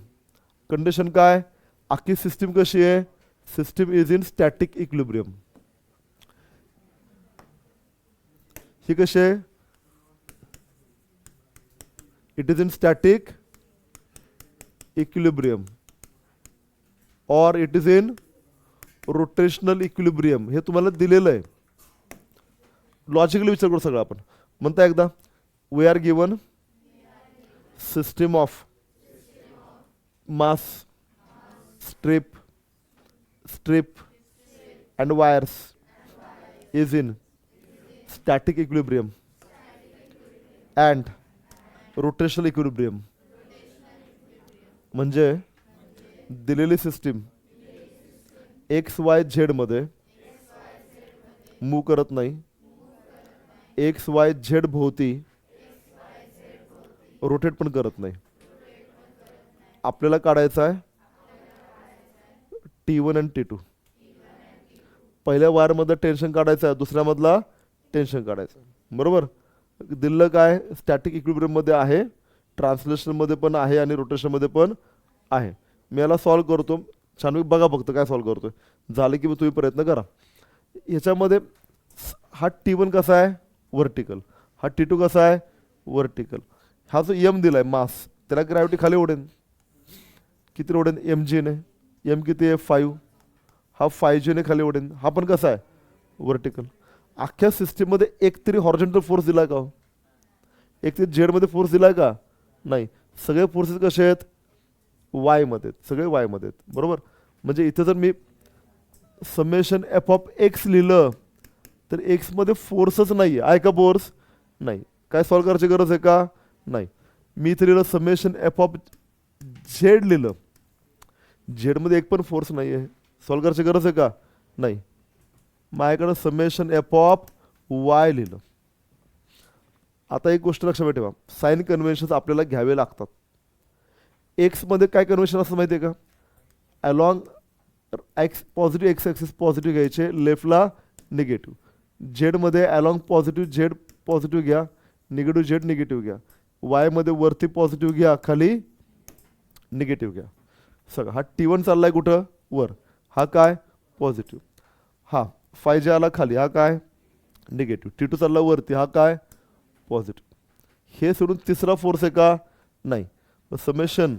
कंडिशन काय, अख्खी सिस्टीम कशी आहे, system is in static equilibrium. ही कशी आहे, it is in static equilibrium और it is in rotational equilibrium. हे तुम्हाला दिलेलं आहे. लॉजिकली विचार करू सगळं आपण. म्हणता एकदा, we are given system of mass strip and wires is in static equilibrium and rotational equilibrium. म्हणजे दिलेली सिस्टीम एक्स वाय झेड मध्ये मूव करत नाही, एक्स वाय झेड भोवती रोटेट पण करत नाही. आपल्याला काढायचा आहे T1 आणि T2. पहिल्या वायरमधलं टेन्शन काढायचं आहे, दुसऱ्यामधला टेन्शन काढायचं आहे. बरोबर. दिलं काय स्टॅटिक इक्विलिब्रियममध्ये आहे, ट्रान्सलेशनमध्ये पण आहे आणि रोटेशनमध्ये पण आहे. मी याला सॉल्व करतो, छान बघा फक्त काय सॉल्व करतोय. झालं की मग तुम्ही प्रयत्न करा. ह्याच्यामध्ये हा T1 कसा आहे व्हर्टिकल, हा T2 कसा आहे व्हर्टिकल. हा जो एम दिला आहे मास, त्याला ग्रॅव्हिटी खाली ओढेन. किती ओढेन mg ने. एम किती आहे 5. हा 5g ने खाली ओढेन. हा पण कसा आहे व्हर्टिकल. अख्ख्या सिस्टीममध्ये एक तरी हॉरिझॉन्टल फोर्स दिला का हो? एक तरी झेडमध्ये फोर्स दिला का नाही. सगळे फोर्सेस कसे आहेत वायमध्ये, सगळे वायमध्ये आहेत. बरोबर. म्हणजे इथे जर मी समेशन एफ ऑफ एक्स लिहिलं तर एक्समध्ये फोर्सच नाही आहे का फोर्स नाही. काय सॉल्व करायची गरज आहे का नाही. मी इथे लिहिलं समेशन एफ ऑफ झेड लिहिलं, झेडमध्ये एक पण फोर्स नाही आहे, सॉल्व करायची गरज आहे का नाही. माझ्याकडं समेशन एफ ऑफ वाय लिहिलं. आता एक गोष्ट लक्षात ठेवा, साइन कन्व्हेन्शन आपल्याला घ्यावे लागतात. एक्समध्ये काय कन्व्हेन्शन असतं माहिती आहे का, along X positive X axis positive घ्यायचे, लेफ्टला निगेटिव्ह. झेडमध्ये अलॉंग पॉझिटिव्ह झेड पॉझिटिव्ह घ्या, निगेटिव्ह झेड निगेटिव्ह घ्या. वायमध्ये वरती पॉझिटिव्ह घ्या, खाली निगेटिव्ह घ्या. सगळं हा T1 चाललाय कुठं वर, हा काय पॉझिटिव्ह. हा 5g आला खाली, हा काय निगेटिव्ह. T2 चालला वरती, हा काय पॉझिटिव्ह. हे सोडून तिसरा फोर्स आहे का नाही. समेशन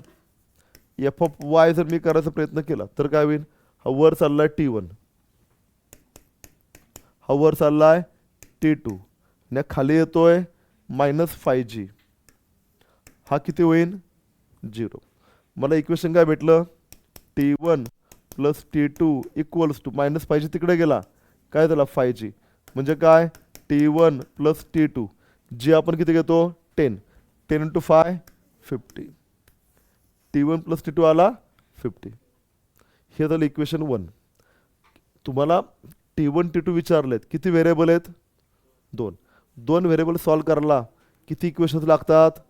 एफ ऑफ वाय जर मी करायचा प्रयत्न केला तर काय होईल, हा वर चाललाय T1, हा वर चाललाय T2 आणि खाली येतोय -5g. हा किती होईल 0. मला इक्वेशन काय भेटलं, T1 plus T2 equals to -5g तिकडे गेला, काय झाला 5g. म्हणजे काय T1 प्लस T2, जी आपण किती घेतो 10, 10 इंटू 5 50. T1 प्लस T2 आला 50. हे झालं इक्वेशन 1. तुम्हाला T1 T2 विचारलेत, किती व्हेरिएबल आहेत 2. 2 व्हेरिएबल सॉल्व करायला किती इक्वेशन्स लागतात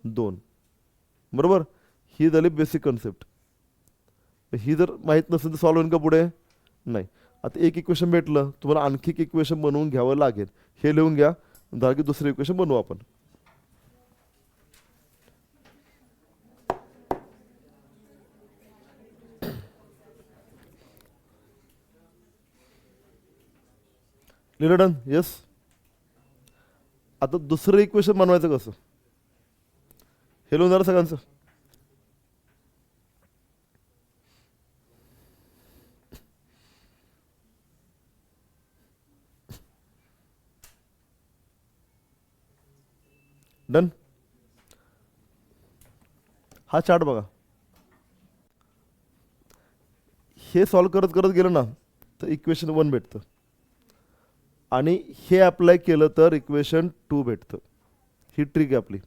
2. बरोबर. ही झाली बेसिक कन्सेप्ट. ही जर माहीत नसेल तर सॉल्व होईल का पुढे नाही. आता एक इक्वेशन भेटलं, तुम्हाला आणखी एक इक्वेशन बनवून घ्यावं लागेल. हे लिहून घ्या, की दुसरं इक्वेशन बनवू आपण. लिहिलं डन. येस. आता दुसरं इक्वेशन बनवायचं कसं, हे लिहून झालं सगळ्यांचं. डन. हा चार्ट बघा. हे सॉल्व करत करत गेलं ना तर इक्वेशन 1 भेटतं आणि हे अप्लाय केलं तर इक्वेशन 2 भेटतं. ही ट्रिक आहे आपली.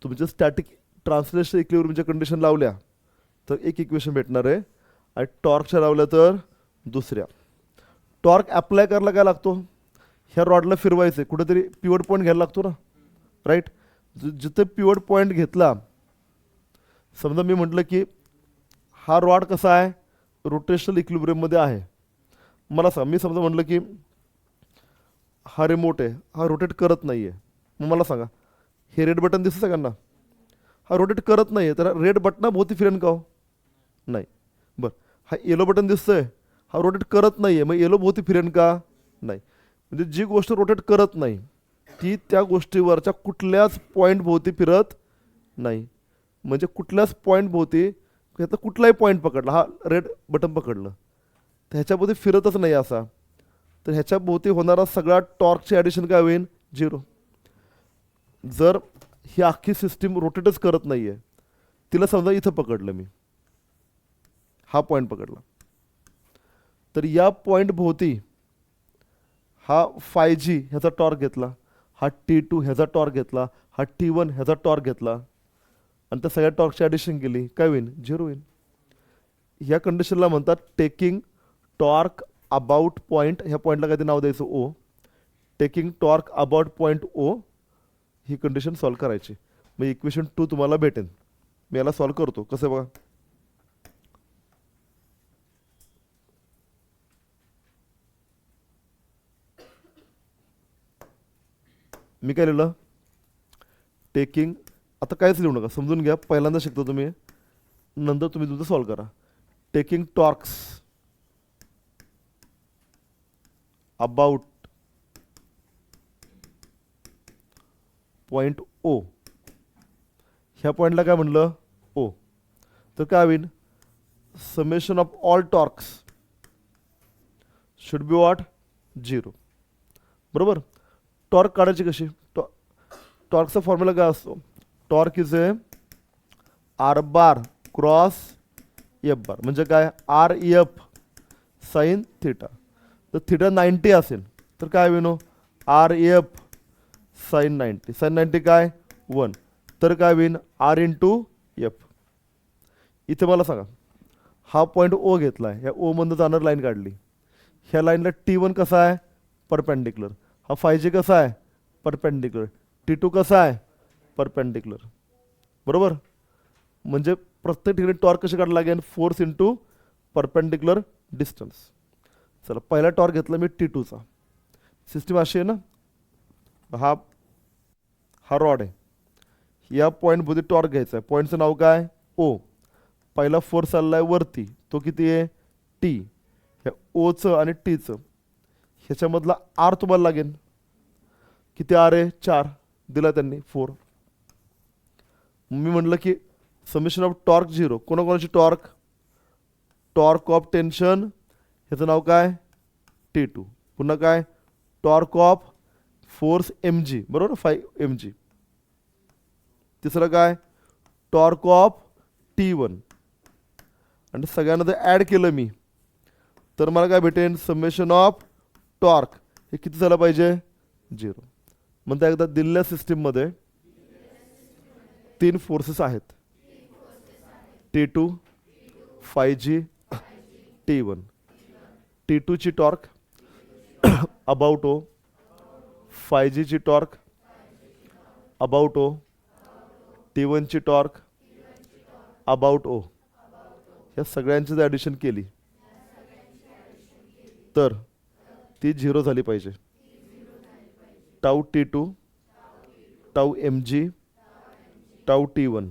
तुमच्या स्टॅटिक ट्रान्सलेशन इक्विलिब्रियमच्या कंडिशन लावल्या तर एक इक्वेशन भेटणार आहे आणि टॉर्कच्या लावल्या तर दुसऱ्या. टॉर्क अप्लाय करायला काय लागतो, ह्या रॉडला फिरवायचं, कुठेतरी पिवट पॉईंट घ्यायला लागतो ना, राईट. जिथे पिवट पॉईंट घेतला, समजा मी म्हटलं की हा रॉड कसा आहे रोटेशनल इक्विलिब्रियममध्ये आहे. मला सांग, मी समजा म्हटलं की हा रिमोट आहे, हा रोटेट करत नाही आहे. मग मला सांगा, हे रेड बटन दिसतं सगळ्यांना, हा रोटेट करत नाही आहे, तर रेड बटनाभोवती फिरेन का हो नाही. बरं, हा येलो बटन दिसतंय, हा रोटेट करत नाही आहे, मग येलो भोवती फिरेन का नाही. म्हणजे जी गोष्ट रोटेट करत नाही ती त्या गोष्टीवरच्या कुठल्याच पॉईंट भोवती फिरत नाही. म्हणजे कुठल्याच पॉईंट भोवती, आता कुठलाही पॉईंट पकडला, हा रेड बटन पकडलं तर ह्याच्याभोवती फिरतच नाही असा, तर ह्याच्या भोवती होणारा सगळा टॉर्कचे ॲडिशन काय होईल 0. जर ही अख्खी सिस्टीम रोटेटच करत नाही आहे, तिला समजा इथं पकडलं मी, हा पॉईंट पकडला, तर या पॉईंट भोवती हा 5G ह्याचा टॉर्क घेतला, हा T2 ह्याचा टॉर्क घेतला, हा T1 ह्याचा टॉर्क घेतला आणि त्या सगळ्या टॉर्कची ॲडिशन केली, काय होईल 0 होईल. ह्या कंडिशनला म्हणतात टेकिंग टॉर्क अबाउट पॉईंट. ह्या पॉईंटला काहीतरी नाव द्यायचं O. Taking torque about point O he condition solve करायची. मग इक्वेशन 2 तुम्हाला भेटेल. मी याला सॉल्व्ह करतो. कसं बघा, मी काय लिहिलं, टेकिंग, आता काहीच लिहू नका, समजून घ्या, पहिल्यांदा शिकतो तुम्ही, नंतर तुम्ही तुमचं सॉल्व्ह करा. Taking torques about point O. ह्या पॉईंटला काय म्हणलं O, तर काय होईल, summation of all torques should be what 0. बरोबर. टॉर्क काढायची कशी, टॉर्कचा फॉर्म्युला काय असतो, torque is a r bar cross F bar. म्हणजे काय, आर एफ साईन थिटा. तर थिटा 90 असेल तर काय होईल, आर एफ साईन 90. साईन 90 काय 1, तर काय होईल आर इंटू एफ. इथे मला सांगा, हा पॉईंट O घेतला आहे, ह्या O मधून जाणार लाईन काढली, ह्या लाईनला T1 कसा आहे परपेंडिक्युलर, हा 5G कसा आहे परपेंडिक्युलर, T2 कसा आहे परपेंडिक्युलर. बरोबर. म्हणजे प्रत्येक ठिकाणी टॉर्क कशी काढायला लागेल, फोर्स इंटू परपेंडिक्युलर डिस्टन्स. चला, पहिला टॉर्क घेतला मी T2चा. सिस्टीम अशी आहे ना, हा रॉड आहे, या पॉईंट भोवती टॉर्क घ्यायचा आहे, पॉईंटचं नाव काय O. पहिला फोर्स चालला आहे वरती, तो किती आहे T. ह्या Oचं आणि Tचं ह्याच्यामधला R तुम्हाला लागेल, किती R आहे 4, दिला त्यांनी 4. मी म्हटलं की समेशन ऑफ टॉर्क 0. कोणाकोणाची टॉर्क, टॉर्क ऑफ टेन्शन ह्याचं नाव काय T2. पुन्हा काय, टॉर्क ऑफ फोर्स mg, बरोबर 5mg. तिसरं काय, टॉर्क ऑफ T1. आणि सगळ्यांना जर ॲड केलं मी तर मला काय भेटेल, समेशन ऑफ टॉर्क हे किती झालं पाहिजे 0. म्हणता एकदा, दिलेल्या सिस्टीममध्ये 3 फोर्सेस आहेत, T2, 5G, T1. T2 ची टॉर्क अबाउट O, 5G ची टॉर्क अबाउट O, T1 ची टॉर्क अबाउट O. या सगळ्यांची जर ॲडिशन केली तर ती 0 झाली पाहिजे. Tau T2, tau mg, tau T1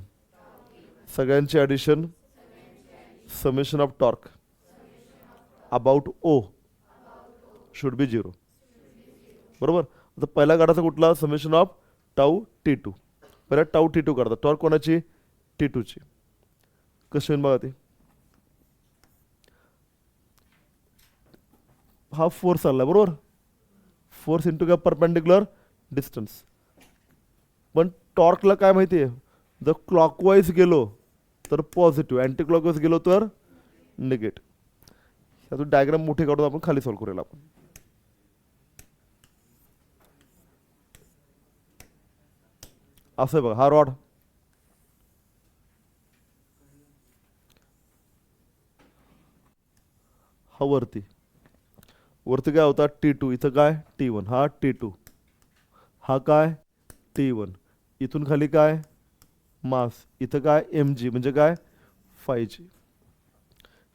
सगळ्यांची addition summation of torque about O should be 0. बरोबर. आता पहिला काढायचा कुठला, समेशन ऑफ टाऊ T2. पहिला टाऊ T2 काढता, टॉर्क कोणाची T2 ची. कशी होईल बघा ती, हा फोर्स चालला बरोबर, फोर्स इंटू काय परपेंडिक्युलर डिस्टन्स. पण टॉर्कला काय माहिती आहे, जर क्लॉकवाईज गेलो तर पॉझिटिव्ह, अँटी क्लॉकवाईज गेलो तर निगेटिव्ह. ह्यातून डायग्राम मोठे काढून आपण खाली सॉल्व्ह करूया. आपण असं बघा, हा रॉड, हा वरती काय होता T2, इथं काय T1, हा T2, हा काय T1. इथून खाली काय मास, इथं काय mg म्हणजे काय 5G.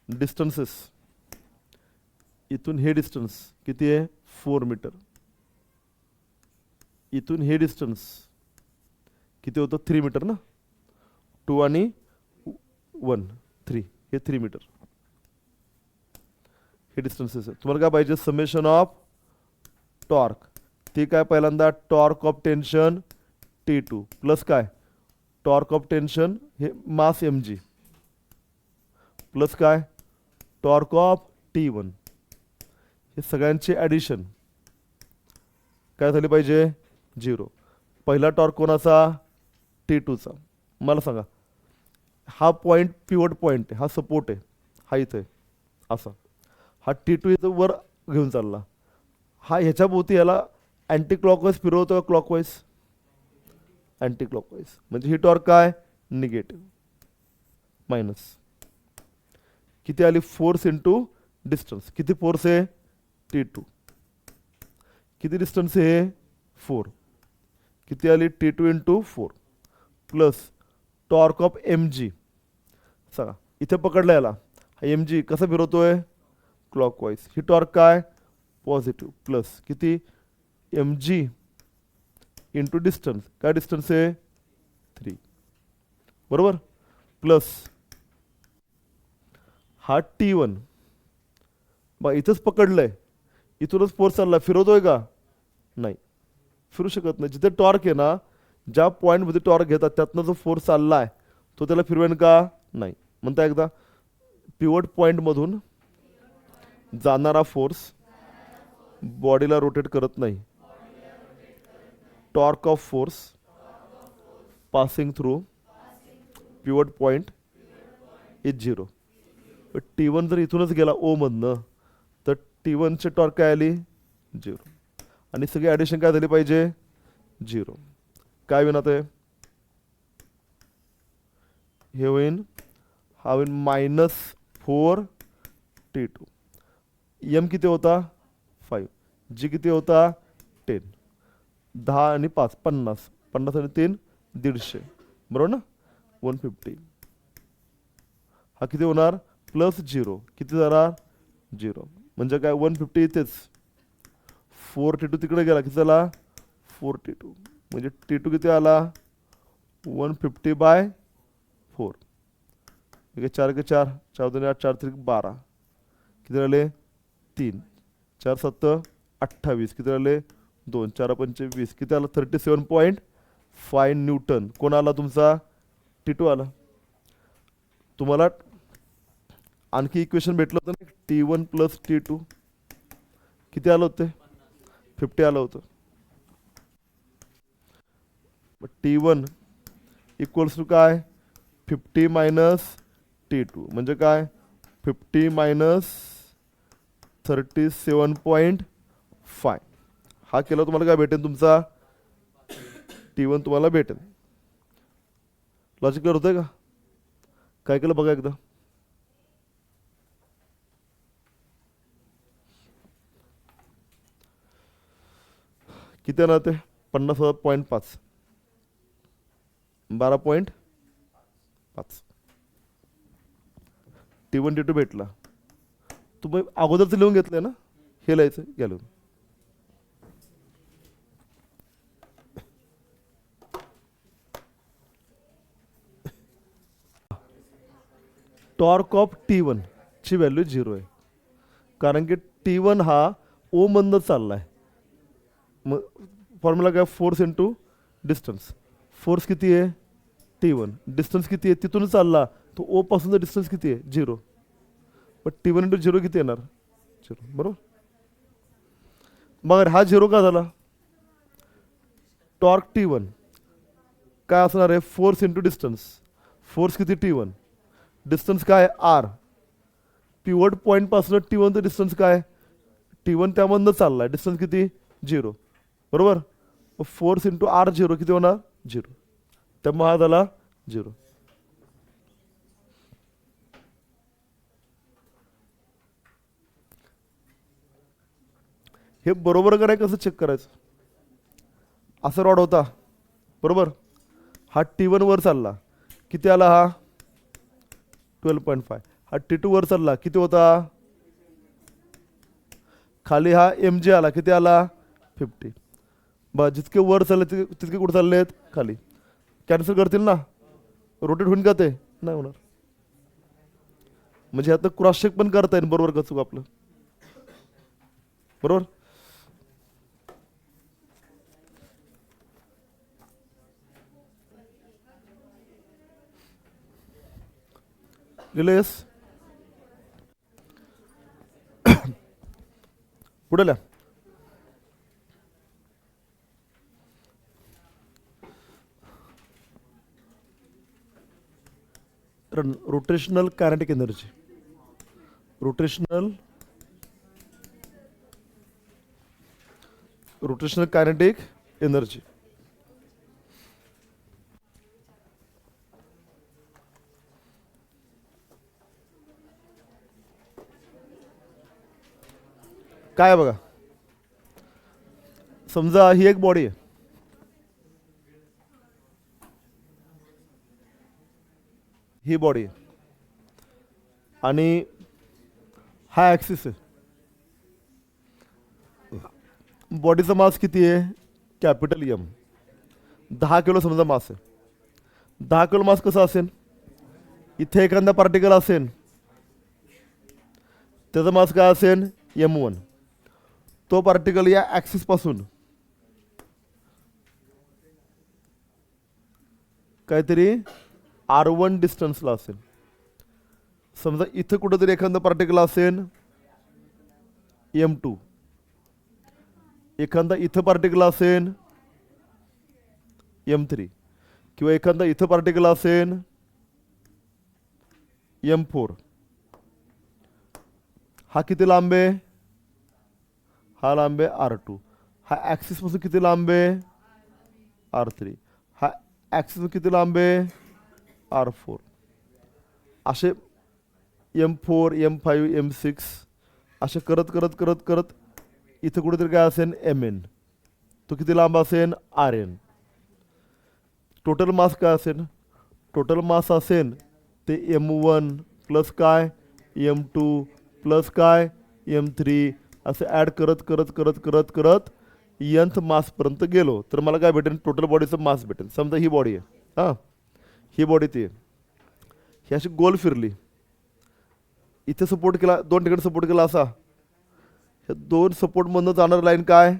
डिस्टन्सेस, इथून हे डिस्टन्स किती आहे 4 मीटर, इथून हे डिस्टन्स किती होतं 3 मीटर ना, 2 आणि 1 3, हे 3 मीटर हे डिस्टन्सेस आहे. तुम्हाला काय पाहिजे, समेशन ऑफ टॉर्क, ते काय पहिल्यांदा torque of tension T2 plus काय टॉर्क ऑफ टेन्शन हे मास mg प्लस काय टॉर्क ऑफ T1. हे सगळ्यांची ॲडिशन काय झाली पाहिजे 0. पहिला टॉर्क कोणाचा T2चा. मला सांगा हा पॉईंट पिवट पॉईंट आहे, हा सपोर्ट आहे, हा इथे आहे, असा हा T2 इथं वर घेऊन चालला, हा ह्याच्या भोवती याला अँटी क्लॉकवाईज फिरवतो का क्लॉकवाईज अँटी क्लॉकवाईज. म्हणजे ही टॉर्क काय निगेटिव्ह मायनस किती आली फोर्स इंटू डिस्टन्स. किती फोर्स आहे T2, किती डिस्टन्स आहे 4, किती आली T2 into 4 plus torque of mg. सांगा इथे पकडला याला, हा mg कसा फिरवतोय क्लॉकवाईज. ही टॉर्क काय पॉझिटिव्ह प्लस किती mg इंटू डिस्टन्स. काय डिस्टन्स आहे 3 बरोबर प्लस हा T1 बघा इथंच पकडलंय, इथूनच फोर्स चालला, फिरवतोय का नाही फिरू शकत नाही. जिथे टॉर्क आहे ना, ज्या पॉईंटमध्ये टॉर्क घेतात त्यातनं जो फोर्स चालला आहे तो त्याला फिरवेन का नाही. म्हणता एकदा पिवट पॉईंटमधून जाणारा फोर्स बॉडीला रोटेट करत नाही. Torque of force passing through pivot point is 0. T1 जर इथूनच गेला ओ मधनं तर T1ची टॉर्क काय आली 0 आणि सगळी ॲडिशन काय झाली पाहिजे 0. काय होईन आता हे होईन, हा होईन -4 T2. एम किती होता 5, जी किती होता 10, 10 आणि 5 50, 50 आणि 3 150 बरोबर ना 150. हा किती होणार प्लस 0 किती जाणार 0. म्हणजे काय 150 इथेच 4 T2 तिकडे गेला किती झाला 4 T2. म्हणजे T2 किती आला 150/4. 4 के 4, 4 2 8, 4 3 12, किती राहिले 3, 4 7 28, किती राहिले 2, 4 5 20, किती आला 37.5 न्यूटन. कोण आला तुमचा T2 आला. तुम्हाला आणखी इक्वेशन भेटलं होतं ना T1 प्लस T2 किती आलं होतं 50 आलं होतं. T1 इक्वल्स टू काय 50 मायनस T2 म्हणजे काय 50 मायनस 37.5. हा केला तुम्हाला काय भेटेल तुमचा T1 तुम्हाला भेटेल. लॉजिक क्लिअर होतंय का. काय केलं बघा एकदा. किती ना ते 50.5 12.5 T1 T2 भेटला. तुम्ही अगोदरचं लिहून घेतलंय ना, हे लिहायचं घ्या लिहून. टॉर्क ऑफ T1 ची व्हॅल्यू 0 आहे कारण की T1 हा ओ मधनं चालला आहे. मग फॉर्म्युला काय फोर्स इंटू डिस्टन्स. फोर्स किती आहे T1, डिस्टन्स किती आहे तिथून चालला तो ओ पासूनचा डिस्टन्स किती आहे 0. पण T1 इंटू 0 किती येणार 0 बरोबर. मग हा 0 का झाला. टॉर्क T1 काय असणार आहे फोर्स इंटू डिस्टन्स. फोर्स किती T1, डिस्टन्स काय R. पिवट पॉईंट पासून T1 चं डिस्टन्स काय T1 त्यामधनं चाललाय डिस्टन्स किती 0 बरोबर. फोर्स इंटू R 0 किती होणार 0. त्यामुळे हा झाला 0. हे बरोबर का नाही कसं चेक करायचं. असं रॉड होता बरोबर. हा T1 वर चालला किती आला हा 12.5. हा T2 वर चालला किती होता खाली हा mg आला किती आला 50. जितके वर चालले तितके कुठे चाललेत खाली. कॅन्सल करतील ना रोटेट होईन का ते नाही होणार. म्हणजे आता क्रॉस चेक पण करता येईल बरोबर का चूक आपलं बरोबर. लिहिलंयस पुढे लिहा. Rotational kinetic energy. Rotational kinetic energy. काय आहे बघा, समजा ही एक बॉडी आहे, ही बॉडी आहे आणि हा ॲक्सिस आहे. बॉडीचा मास किती आहे? Capital M. 10 किलो समजा मास आहे. 10 किलो मास कसा असेल? इथे एखादा पार्टिकल असेल, त्याचा मास काय असेल? M1. तो पार्टिकल या ॲक्सिस पासून काहीतरी R1 डिस्टन्सला असेल. समजा इथं कुठंतरी एखादा पार्टिकल असेल M2, एखादा इथं पार्टिकल असेल M3, किंवा एखादा इथं पार्टिकल असेल M4. हा किती लांब आहे? हा लांब आहे R2. हा ॲक्सिस पासून किती लांब आहे? R3. हा ॲक्सिस किती लांब आहे? R4. असे M4, M5, M6 असे करत करत करत करत इथं कुठेतरी काय असेल? Mn. तो किती लांब असेल? Rn. टोटल मास काय असेल? टोटल मास असेल ते M1 प्लस काय? M2 प्लस काय? M3 असं ॲड करत करत करत करत करत nth मासपर्यंत गेलो तर मला काय भेटेल? टोटल बॉडीचं मास भेटेल. समजा ही बॉडी आहे, हां, ही बॉडी ती आहे, ही अशी गोल फिरली, इथे सपोर्ट केला, 2 ठिकाणी सपोर्ट केला असा, ह्या 2 सपोर्टमधनं जाणार लाईन काय?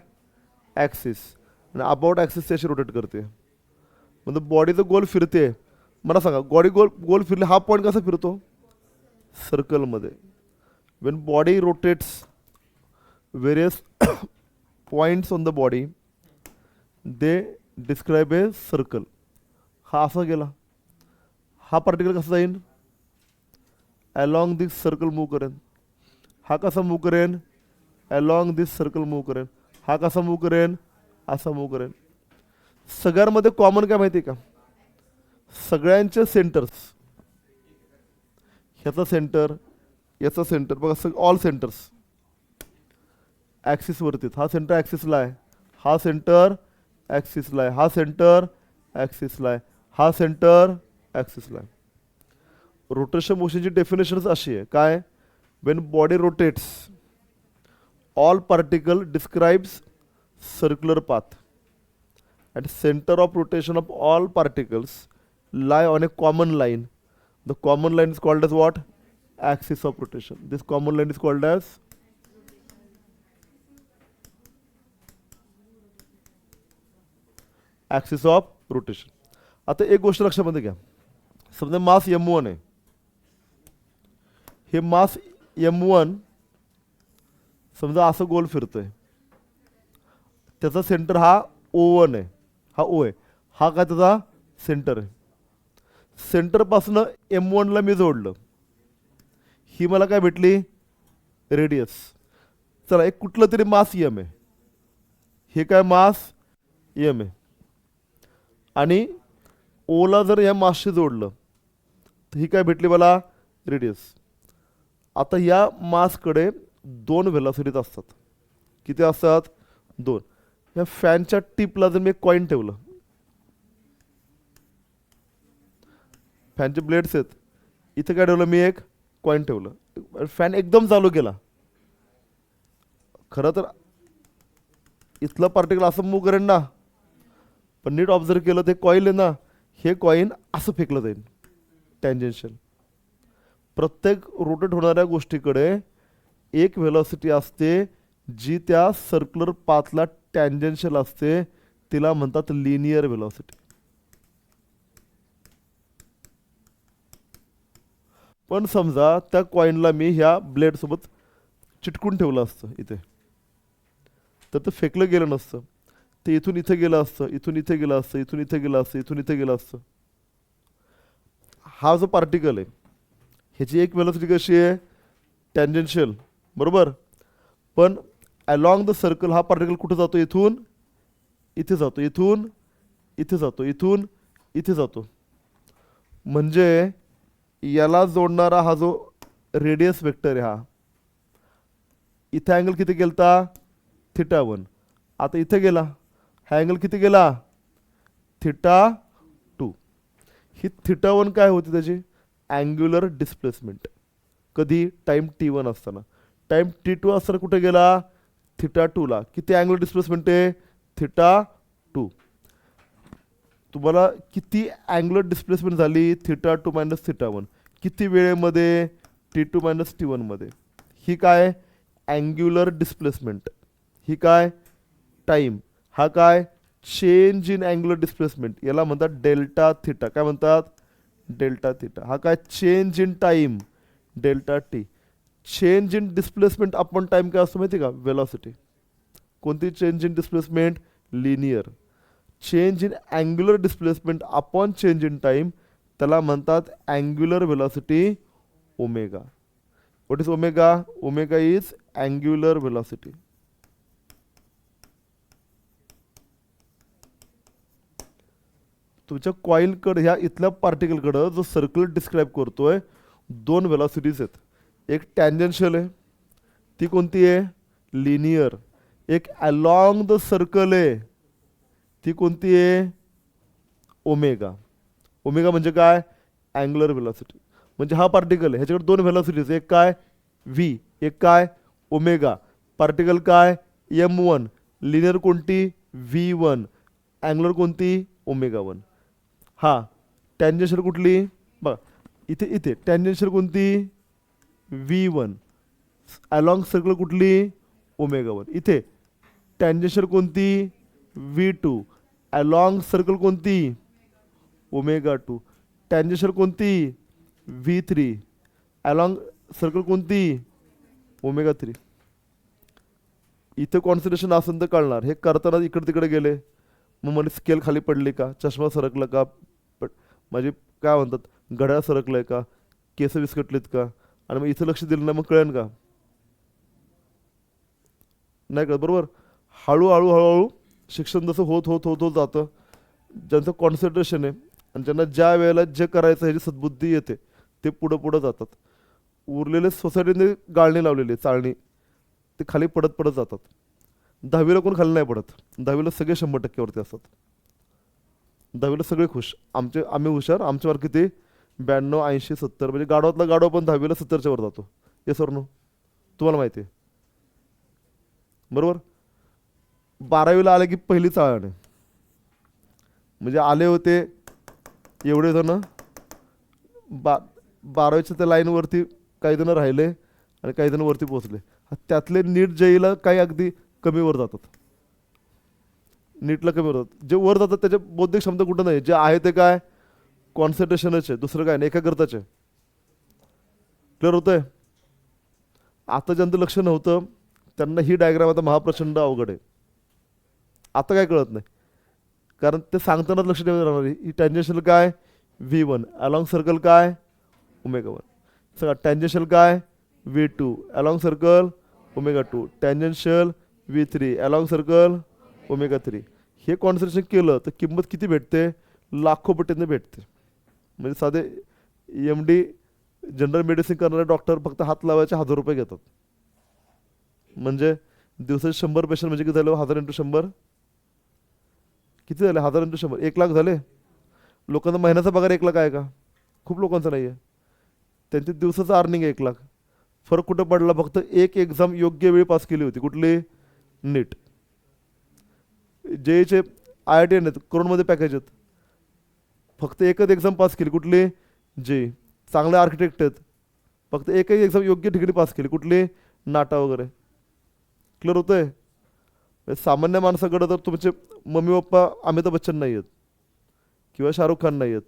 ॲक्सिस. आणि अबाउट ॲक्सिस अशी रोटेट करते. म्हणजे बॉडीचं गोल फिरते. मला सांगा, बॉडी गोल गोल फिरली, हा पॉईंट कसा फिरतो? सर्कलमध्ये. Wien body rotates various points on the body, they describe a circle. हा असा गेला, हा पार्टिकल कसा जाईल? अलॉंग दिस सर्कल मूव करेन. हा कसा मूव करेन? अलॉंग दिस सर्कल मूव करेन. हा कसा मूव करेन? असा मूव करेन. सगळ्यांमध्ये कॉमन काय माहिती आहे का? सगळ्यांचे सेंटर्स, ह्याचा सेंटर, याचा सेंटर, बघा ऑल सेंटर्स ॲक्सिसवरतीच. हा सेंटर ॲक्सिसला आहे, हा सेंटर ॲक्सिसला आहे, हा सेंटर ॲक्सिसला आहे, हा सेंटर ॲक्सिसला आहे. रोटेशन मोशनची डेफिनेशनच अशी आहे, काय? Wien body rotates all particle describes circular path at centre of rotation of all particles lie on a common line. The common line is called as what? Axis of rotation. This common line is called as axis of rotation. आता एक गोष्ट लक्षामध्ये घ्या, समजा मास M1 आहे, हे मास M1 समजा असं गोल फिरतोय, त्याचा सेंटर हा O1 आहे, हा O आहे, हा काय त्याचा सेंटर आहे. सेंटरपासून M1 ला मी जोडलं, ही मला काय भेटली? रेडियस. चला, एक कुठलं तरी मास M आहे, हे काय मास M आहे, आणि ओला जर या मासशी जोडलं तर ही काय भेटली मला? रेडियस. आता या मासकडे 2 व्हेलॉसिटीज असतात. किती असतात? 2. या फॅनच्या टिपला जर मी एक कॉइन ठेवलं, फॅनचे ब्लेड्स आहेत, इथे काय ठेवलं मी? एक कॉइन ठेवलं, फॅन एकदम चालू केला. खरं तर इथलं पार्टिकल असं मूव्ह करेन ना, पण नीट ऑब्झर्व केलं ते कॉईल आहे ना, हे कॉइन असं फेकलं जाईल टँजेन्शियल. प्रत्येक रोटेट होणाऱ्या गोष्टीकडे एक व्हेलॉसिटी असते जी त्या सर्क्युलर पाथला टँजेन्शियल असते, तिला म्हणतात लिनियर व्हेलॉसिटी. पण समजा त्या कॉइनला मी ह्या ब्लेड सोबत चिटकून ठेवलं असतं इथे, तर ते फेकलं गेलं नसतं. ते इथून इथे गेलं असतं, इथून इथे गेलं असतं, इथून इथे गेलं असतं, इथून इथे गेलं असतं. हा जो पार्टिकल आहे ह्याची एक वेलोसिटी कशी आहे, टँजेन्शियल, बरोबर. पण अलॉंग द सर्कल हा पार्टिकल कुठे जातो, इथून इथे जातो, इथून इथे जातो, इथून इथे जातो. म्हणजे याला जोडणारा हा जो रेडियस वेक्टर आहे हा, इथे अँगल किती गेलता, θ1. आता इथे गेला, हा अँगल किती गेला, θ2. ही θ1 काय होती त्याची, अँग्युलर डिस्प्लेसमेंट. कधी, टाइम t1 असताना. टाइम t2 असताना कुठे गेला, θ2ला. किती अँग्युलर डिस्प्लेसमेंट आहे, θ2. तुम्हाला किती अँग्युलर डिस्प्लेसमेंट झाली, θ2 मायनस θ1. किती वेळेमध्ये, t2 मायनस t1 मध्ये. ही काय, अँग्युलर डिस्प्लेसमेंट. ही काय, टाइम. हा काय, चेंज इन अँग्युलर डिस्प्लेसमेंट. याला म्हणतात डेल्टा थीटा. काय म्हणतात, डेल्टा थीटा. हा काय, change in time, delta T. Change in displacement upon time काय असतो माहिती का, वेलॉसिटी. कोणती change in displacement, linear. Change in angular displacement upon change in time त्याला म्हणतात angular velocity, omega. What is omega, omega is angular velocity. तुमच्या कॉइलकडे, ह्या इथल्या पार्टिकलकडं जो सर्कल डिस्क्राईब करतोय, दोन वेलॉसिटीज आहेत. एक टँजेन्शियल आहे, ती कोणती आहे, लिनियर. एक अलॉंग द सर्कल आहे, ती कोणती आहे, ओमेगा. ओमेगा म्हणजे काय, अँग्युलर वेलॉसिटी. म्हणजे हा पार्टिकल आहे, ह्याच्याकडे दोन व्हेलॉसिटीज, एक काय व्ही, एक काय ओमेगा. पार्टिकल काय m1, लिनियर कोणती v1, अँग्युलर कोणती ओमेगा 1. हा टँजेन्शियल कुठली, बघा इथे इथे टँजेन्शियल कोणती v1, अलॉंग सर्कल कुठली ओमेगा 1. इथे टँजेन्शियल कोणती v2, अलॉंग सर्कल कोणती ओमेगा 2. टँजेन्शियल कोणती v3, अलॉंग सर्कल कोणती ओमेगा 3. इथे कॉन्सन्ट्रेशन असेल तर कळणार. हे करताना इकडे तिकडे गेले, मग मला स्केल खाली पडली का, चष्मा सरकला का, म्हणजे काय म्हणतात घड्याळ सरकलंय का, केस विस्कटलीत का, आणि मग इथं लक्ष दिलं ना मग कळेल का, नाही कळत, बरोबर. हळूहळू हळूहळू शिक्षण जसं होत होत होत होत जातं, ज्यांचं कॉन्सन्ट्रेशन आहे आणि ज्यांना ज्या वेळेला जे करायचं ह्याची सद्बुद्धी येते ते पुढं पुढं जातात. उरलेले सोसायटीने गाळणी लावलेली चाळणी, ते खाली पडत पडत जातात. 10वीला कोण खाली नाही पडत, 10वीला सगळे 100% वरती असतात. 10वीला सगळे खुश. आम्ही हुशार, आमच्या मार्क किती 92, 80, 70. म्हणजे गाडवातला गाडव पण 10वीला 70च्या वर जातो. येस और नो, तुम्हाला माहिती आहे, बरोबर. 12वीला आले की पहिली चाळण आहे. म्हणजे आले होते एवढे जण 12वीच्या त्या लाईनवरती, काही जण राहिले आणि काही जण वरती पोहोचले. त्यातले नीट जेईला काही अगदी कमी वर जातात, नीटला कमी वर जातात. जे वर जातात त्याच्या बौद्धिक क्षमता कुठं नाही, जे आहे ते काय कॉन्सन्ट्रेशनच आहे, दुसरं काय नाही, एकाग्रताच आहे. क्लिअर होतंय. आता ज्यांचं लक्ष नव्हतं त्यांना ही डायग्राम आता महाप्रचंड अवघड आहे. आता काय कळत नाही, कारण ते सांगतानाच लक्ष ठेवून राहणार. ही टँजेन्शियल काय v1, अलॉंग सर्कल काय ओमेगा 1. सगळं टँजेन्शियल काय v2, along circle omega 2, tangential v3, along circle omega 3. हे कॉन्सन्ट्रेशन केलं तर किंमत किती भेटते, लाखो पटीने भेटते. म्हणजे साधे MD जनरल मेडिसिन करणारे डॉक्टर फक्त हात लावायचे 1000 रुपये घेतात. म्हणजे दिवसाचे 100 पेशंट म्हणजे किती झालं, 1000 × 100 किती झाले, 1000 × 100 1 लाख झाले. लोकांचा महिन्याचा पगार 1 लाख आहे का, खूप लोकांचा नाही आहे. त्यांच्या दिवसाचं अर्निंग 1 लाख. फरक कुठं पडला, फक्त एक एक्झाम योग्य वेळी पास केली होती, कुठली नीट. जेईचे IIT आहेत, करोडमध्ये पॅकेज आहेत, फक्त एकच एक्झाम पास केली, कुठली जेई. चांगले आर्किटेक्ट आहेत, फक्त एकही एक्झाम योग्य ठिकाणी पास केली, कुठली नाटा वगैरे. क्लिअर होतंय. सामान्य माणसाकडे तर तुमचे मम्मी पप्पा अमिताभ बच्चन नाही आहेत किंवा शाहरुख खान नाही आहेत,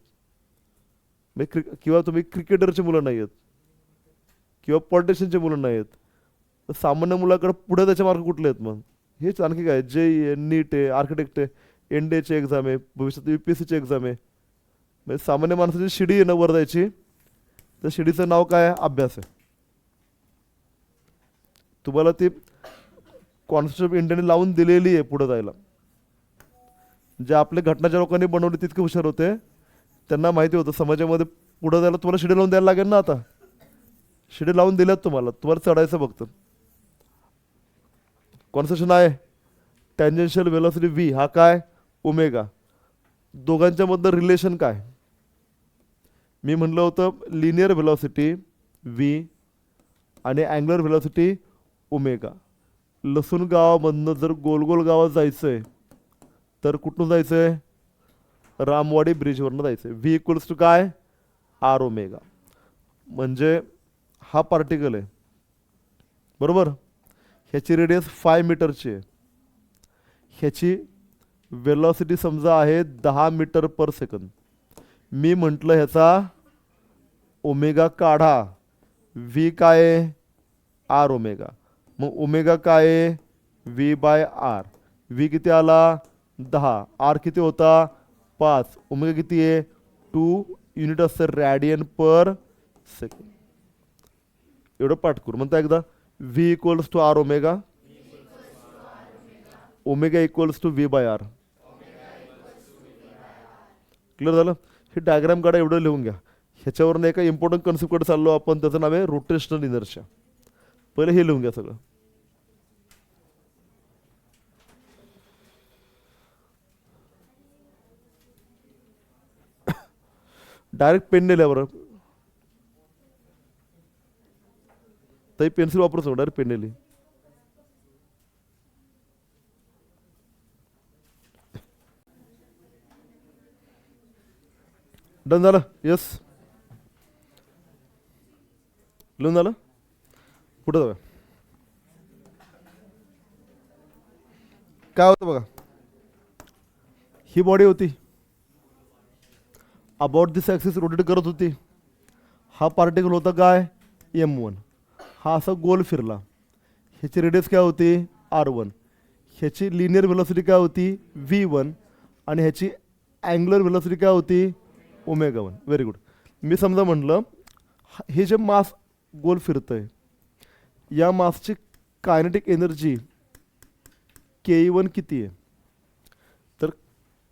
किंवा तुम्ही क्रिकेटरची मुलं नाही आहेत किंवा पॉलिटिशियनची मुलं नाही आहेत. सामान्य मुलाकडे पुढे त्याचे मार्क कुठले आहेत, मग हेच आणखी काय, जे नीट आहे, आर्किटेक्ट आहे, एनडीएची एक्झाम आहे, भविष्यात UPSCची एक्झाम आहे. म्हणजे सामान्य माणसाची शिडी आहे ना वर जायची, त्या शिडीचं नाव काय आहे? अभ्यास आहे. तुम्हाला ती कॉन्स्टिट्यूशन ऑफ इंडियाने लावून दिलेली आहे पुढे जायला. जे आपले घटनाच्या लोकांनी बनवले तितके हुशार होते, त्यांना माहिती होतं समाजामध्ये पुढे जायला तुम्हाला शिडी लावून द्यायला लागेल ना. आता शिडी लावून दिल्यात तुम्हाला, तुम्हाला चढायचं फक्त. कॉन्स्टिट्यूशन आहे टँजेन्शियल व्हेलॉसिटी व्ही, हा काय? ओमेगा. दोघांच्या मधलं रिलेशन काय? मी म्हणलं होतं लिनियर व्हेलॉसिटी व्ही आणि अँग्युलर व्हेलॉसिटी ओमेगा. लसूण गावामधनं जर गोल गोल गावात जायचंय तर कुठून जायचंय? रामवाडी ब्रिजवरनं जायचंय. व्ही इक्वल्स टू काय? R omega. म्हणजे हा पार्टिकल आहे बरोबर, ह्याची रेडियस 5 मीटरची आहे, ह्याची वेलॉसिटी समजा आहे 10 मीटर पर सेकंद. मी म्हटलं ह्याचा ओमेगा काढा. व्ही काय आहे? R omega. मग ओमेगा काय आहे? V by R. व्ही किती आला? 10. आर किती होता? 5. ओमेगा किती आहे? 2 युनिट असतं रॅडियन पर सेकंड. एवढं पाठ करू. म्हणता एकदा, V equals to r omega, omega equals to V by r. Clear झालं? हे डायग्राम काढा, एवढं लिहून घ्या. ह्याच्यावरून एका इम्पॉर्टंट कन्सेप्टकडे चाललो आपण, त्याचं नाव आहे रोटेशनल इनर्शिया. पहिले हे लिहून घ्या सगळं. डायरेक्ट पेन लिहिल्या बरं, तरी पेन्सिल वापरू शकतो, डायरेक्ट पेन लिहि. डन झालं? यस, लिहून झालं? पुढे जाऊया. काय होतं बघा, ही बॉडी होती, अबाउट दिस ॲक्सिस रोटेट करत होती. हा पार्टिकल होता काय? M1. हा असा गोल फिरला. ह्याची रेडियस काय होती? R1. ह्याची लिनियर व्हेलॉसिटी काय होती? V1. आणि ह्याची अँग्युलर व्हेलॉसिटी काय होती? ओमेगा 1. Very good. मी समजा म्हटलं हे जे मास गोल फिरतंय, या मासची कायनेटिक एनर्जी Ke1 किती आहे? तर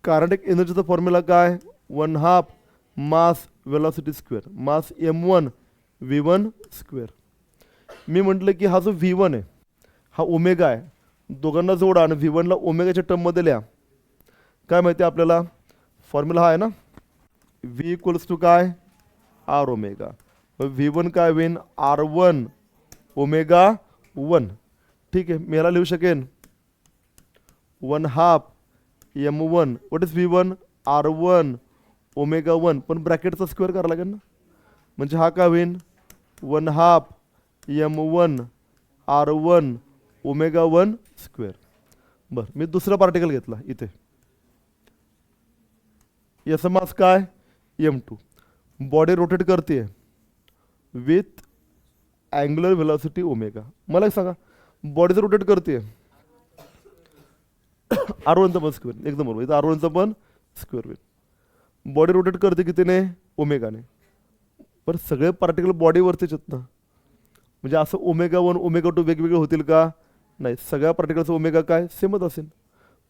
कायनेटिक एनर्जीचा फॉर्म्युला काय? 1/2 मास वेलॉसिटी स्क्वेअर. मास M1 V1 स्क्वेअर. मी म्हटलं की हा जो V1 आहे हा ओमेगा आहे, दोघांना जोडा आणि V1 ला ओमेगाच्या टर्ममध्ये लिहा. काय माहिती आपल्याला? फॉर्म्युला हा आहे ना, V इक्वल्स टू काय? R omega. V1 काय होईन? R1 omega 1. ठीक आहे, मी ह्याला लिहू शकेन 1/2 M1. What is V1? R1 omega 1. पण ब्रॅकेटचा स्क्वेअर करावा लागेल ना, म्हणजे हा काय होईन? 1/2 M1 R1 ओमेगा 1 स्क्वेअर. बरं, मी दुसरा पार्टिकल घेतला इथे, याचा मास काय? M2. बॉडी रोटेट करते विथ अँग्युलर व्हेलॉसिटी ओमेगा. मला एक सांगा, बॉडी जर रोटेट करते R1चा पण स्क्वेअर, एकदम बरोबर, इथं R1चा पण स्क्वेअर होईल. बॉडी रोटेट करते कितीने? ओमेगाने. पण सगळे पार्टिकल बॉडीवरतीच आहेत ना, म्हणजे असं ओमेगा 1 ओमेगा 2 वेगवेगळे होतील का? नाही, सगळ्या पार्टिकलचा ओमेगा काय? सेमच असेल.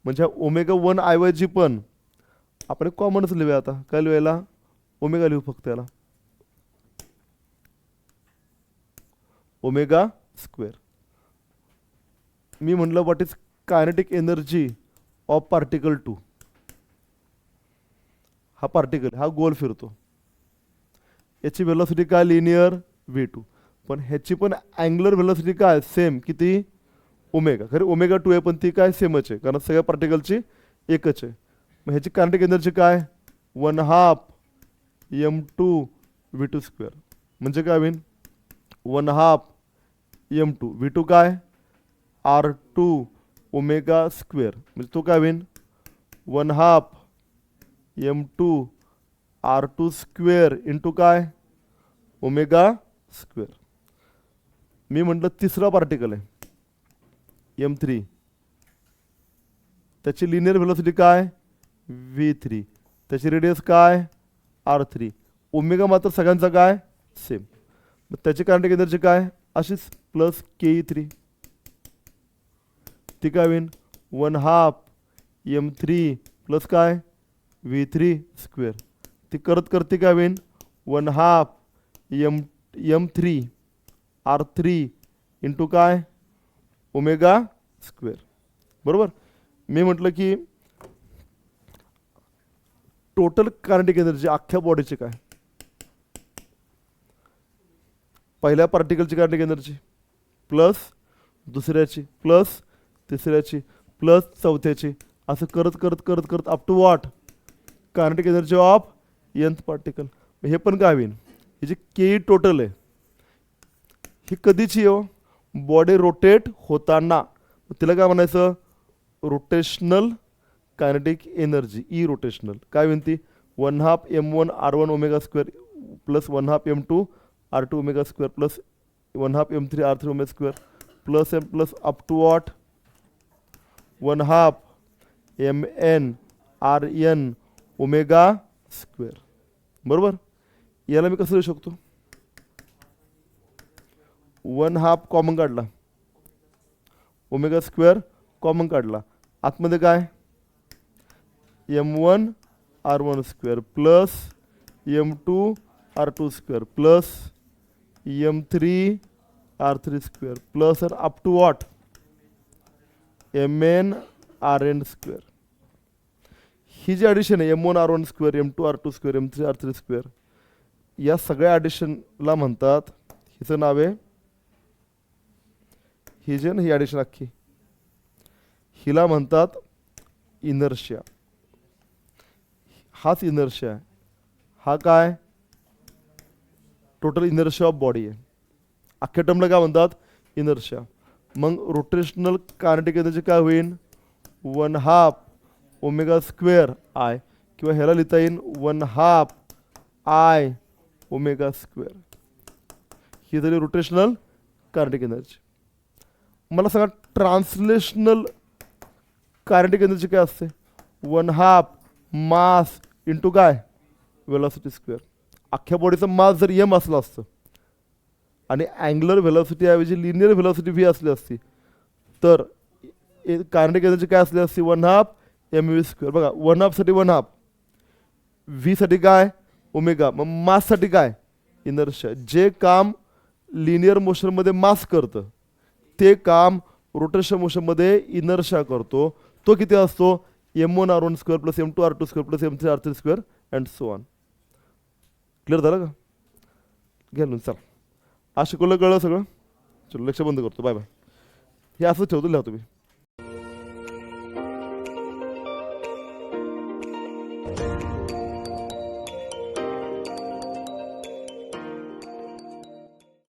म्हणजे ओमेगा 1 ऐवजी पण आपण कॉमनच लिहूया. आता काय लिहायला? ओमेगा लिहू फक्त याला, ओमेगा स्क्वेअर. मी म्हटलं what is kinetic energy of particle 2. हा पार्टिकल हा गोल फिरतो, याची व्हेलॉसिटी काय? Linear V2. पण ह्याची पण अँग्युलर व्हेलॉसिटी काय? सेम. किती? ओमेगा. खरे ओमेगा 2 आहे, पण ती काय? सेमच आहे, कारण सगळ्या पार्टिकलची एकच आहे. मग ह्याची कायनेटिक एनर्जी काय? 1/2 M2 V2 स्क्वेअर. म्हणजे काय होईल? 1/2 M2 V2 काय? R2 omega square. म्हणजे तो काय होईल? 1/2 M2 R2 स्क्वेअर इंटू काय? Omega square. मी म्हटलं तिसरा पार्टिकल आहे M3. त्याची लिनियर व्हेलॉसिटी काय v3, त्याची रेडियस काय r3, ओमेगा मात्र सगळ्यांचा काय सेम. मग त्याची कायनेटिक एनर्जी काय अशीच प्लस ke3, ती काय होईल 1/2 m3 प्लस काय v3 स्क्वेअर. ती करत करते काय होईल 1/2 m3 r3 इंटू काय ओमेगा स्क्वेअर. बरोबर. मी म्हटलं की टोटल कायनेटिक एनर्जी अख्ख्या बॉडीची काय, पहिल्या पार्टिकलची कायनेटिक एनर्जी प्लस दुसऱ्याची प्लस तिसऱ्याची प्लस चौथ्याची, असं करत करत करत करत up to what kinetic energy of nth particle. हे पण काय होईल, ही जी के टोटल आहे ही कधीची हो बॉडी रोटेट होताना, तिला काय म्हणायचं rotational kinetic energy E rotational. काय होईल ती 1/2 m1 r1 omega square plus 1/2 m2 r2 omega square plus 1/2 m3 r3 omega square plus m plus up to what 1/2 mn rn omega square. बरोबर. याला मी कसं लिहू शकतो 1/2 कॉमन काढला, ओमेगा स्क्वेअर कॉमन काढला, आतमध्ये काय m1 r1 square plus m2 r2 square plus m3 r3 square plus up to what mn rn square. ही जी ॲडिशन आहे m1 r1 square m2 r2 square m3 r3 square, या सगळ्या ॲडिशनला म्हणतात, हिचं नाव आहे ही जे ना ही ॲडिशन अख्खी हिला म्हणतात इनर्शिया. हाच इनर्शिया आहे, हा काय टोटल इनर्शिया ऑफ बॉडी आहे. अख्ख्या टर्मला काय म्हणतात इनर्शिया. मग रोटेशनल कायनेटिक एनर्जी काय होईल 1/2 ओमेगा स्क्वेअर आय, किंवा ह्याला लिहिता येईल 1/2 I ओमेगा स्क्वेअर. ही झाली रोटेशनल कायनेटिक एनर्जी. मला सांगा ट्रान्सलेशनल कायनेटिक एनर्जी काय असते 1/2 मास इंटू काय वेलॉसिटी स्क्वेअर. अख्ख्या बॉडीचं मास जर m असलं असतं आणि अँग्युलर व्हेलॉसिटी ऐवजी लिनियर व्हेलॉसिटी v असली असती, तर कायनेटिक एनर्जी काय असली असती 1/2 mv स्क्वेअर. बघा 1/2 साठी 1/2, v साठी काय ओमेगा, मग मास साठी काय इनर्शिया. जे काम लिनियर मोशनमध्ये मास करतं ते काम रोटेशन मोशनमध्ये इनर्शिया करतो. तो किती असतो m1 r1 square plus m2 r2 square plus m3 r3 square and so on. Clear झालं का. घ्या चला, आज शिकवलं कळलं सगळं. चलो लक्ष बंद करतो. Bye bye. हे असं ठेवतो, लिहा तुम्ही.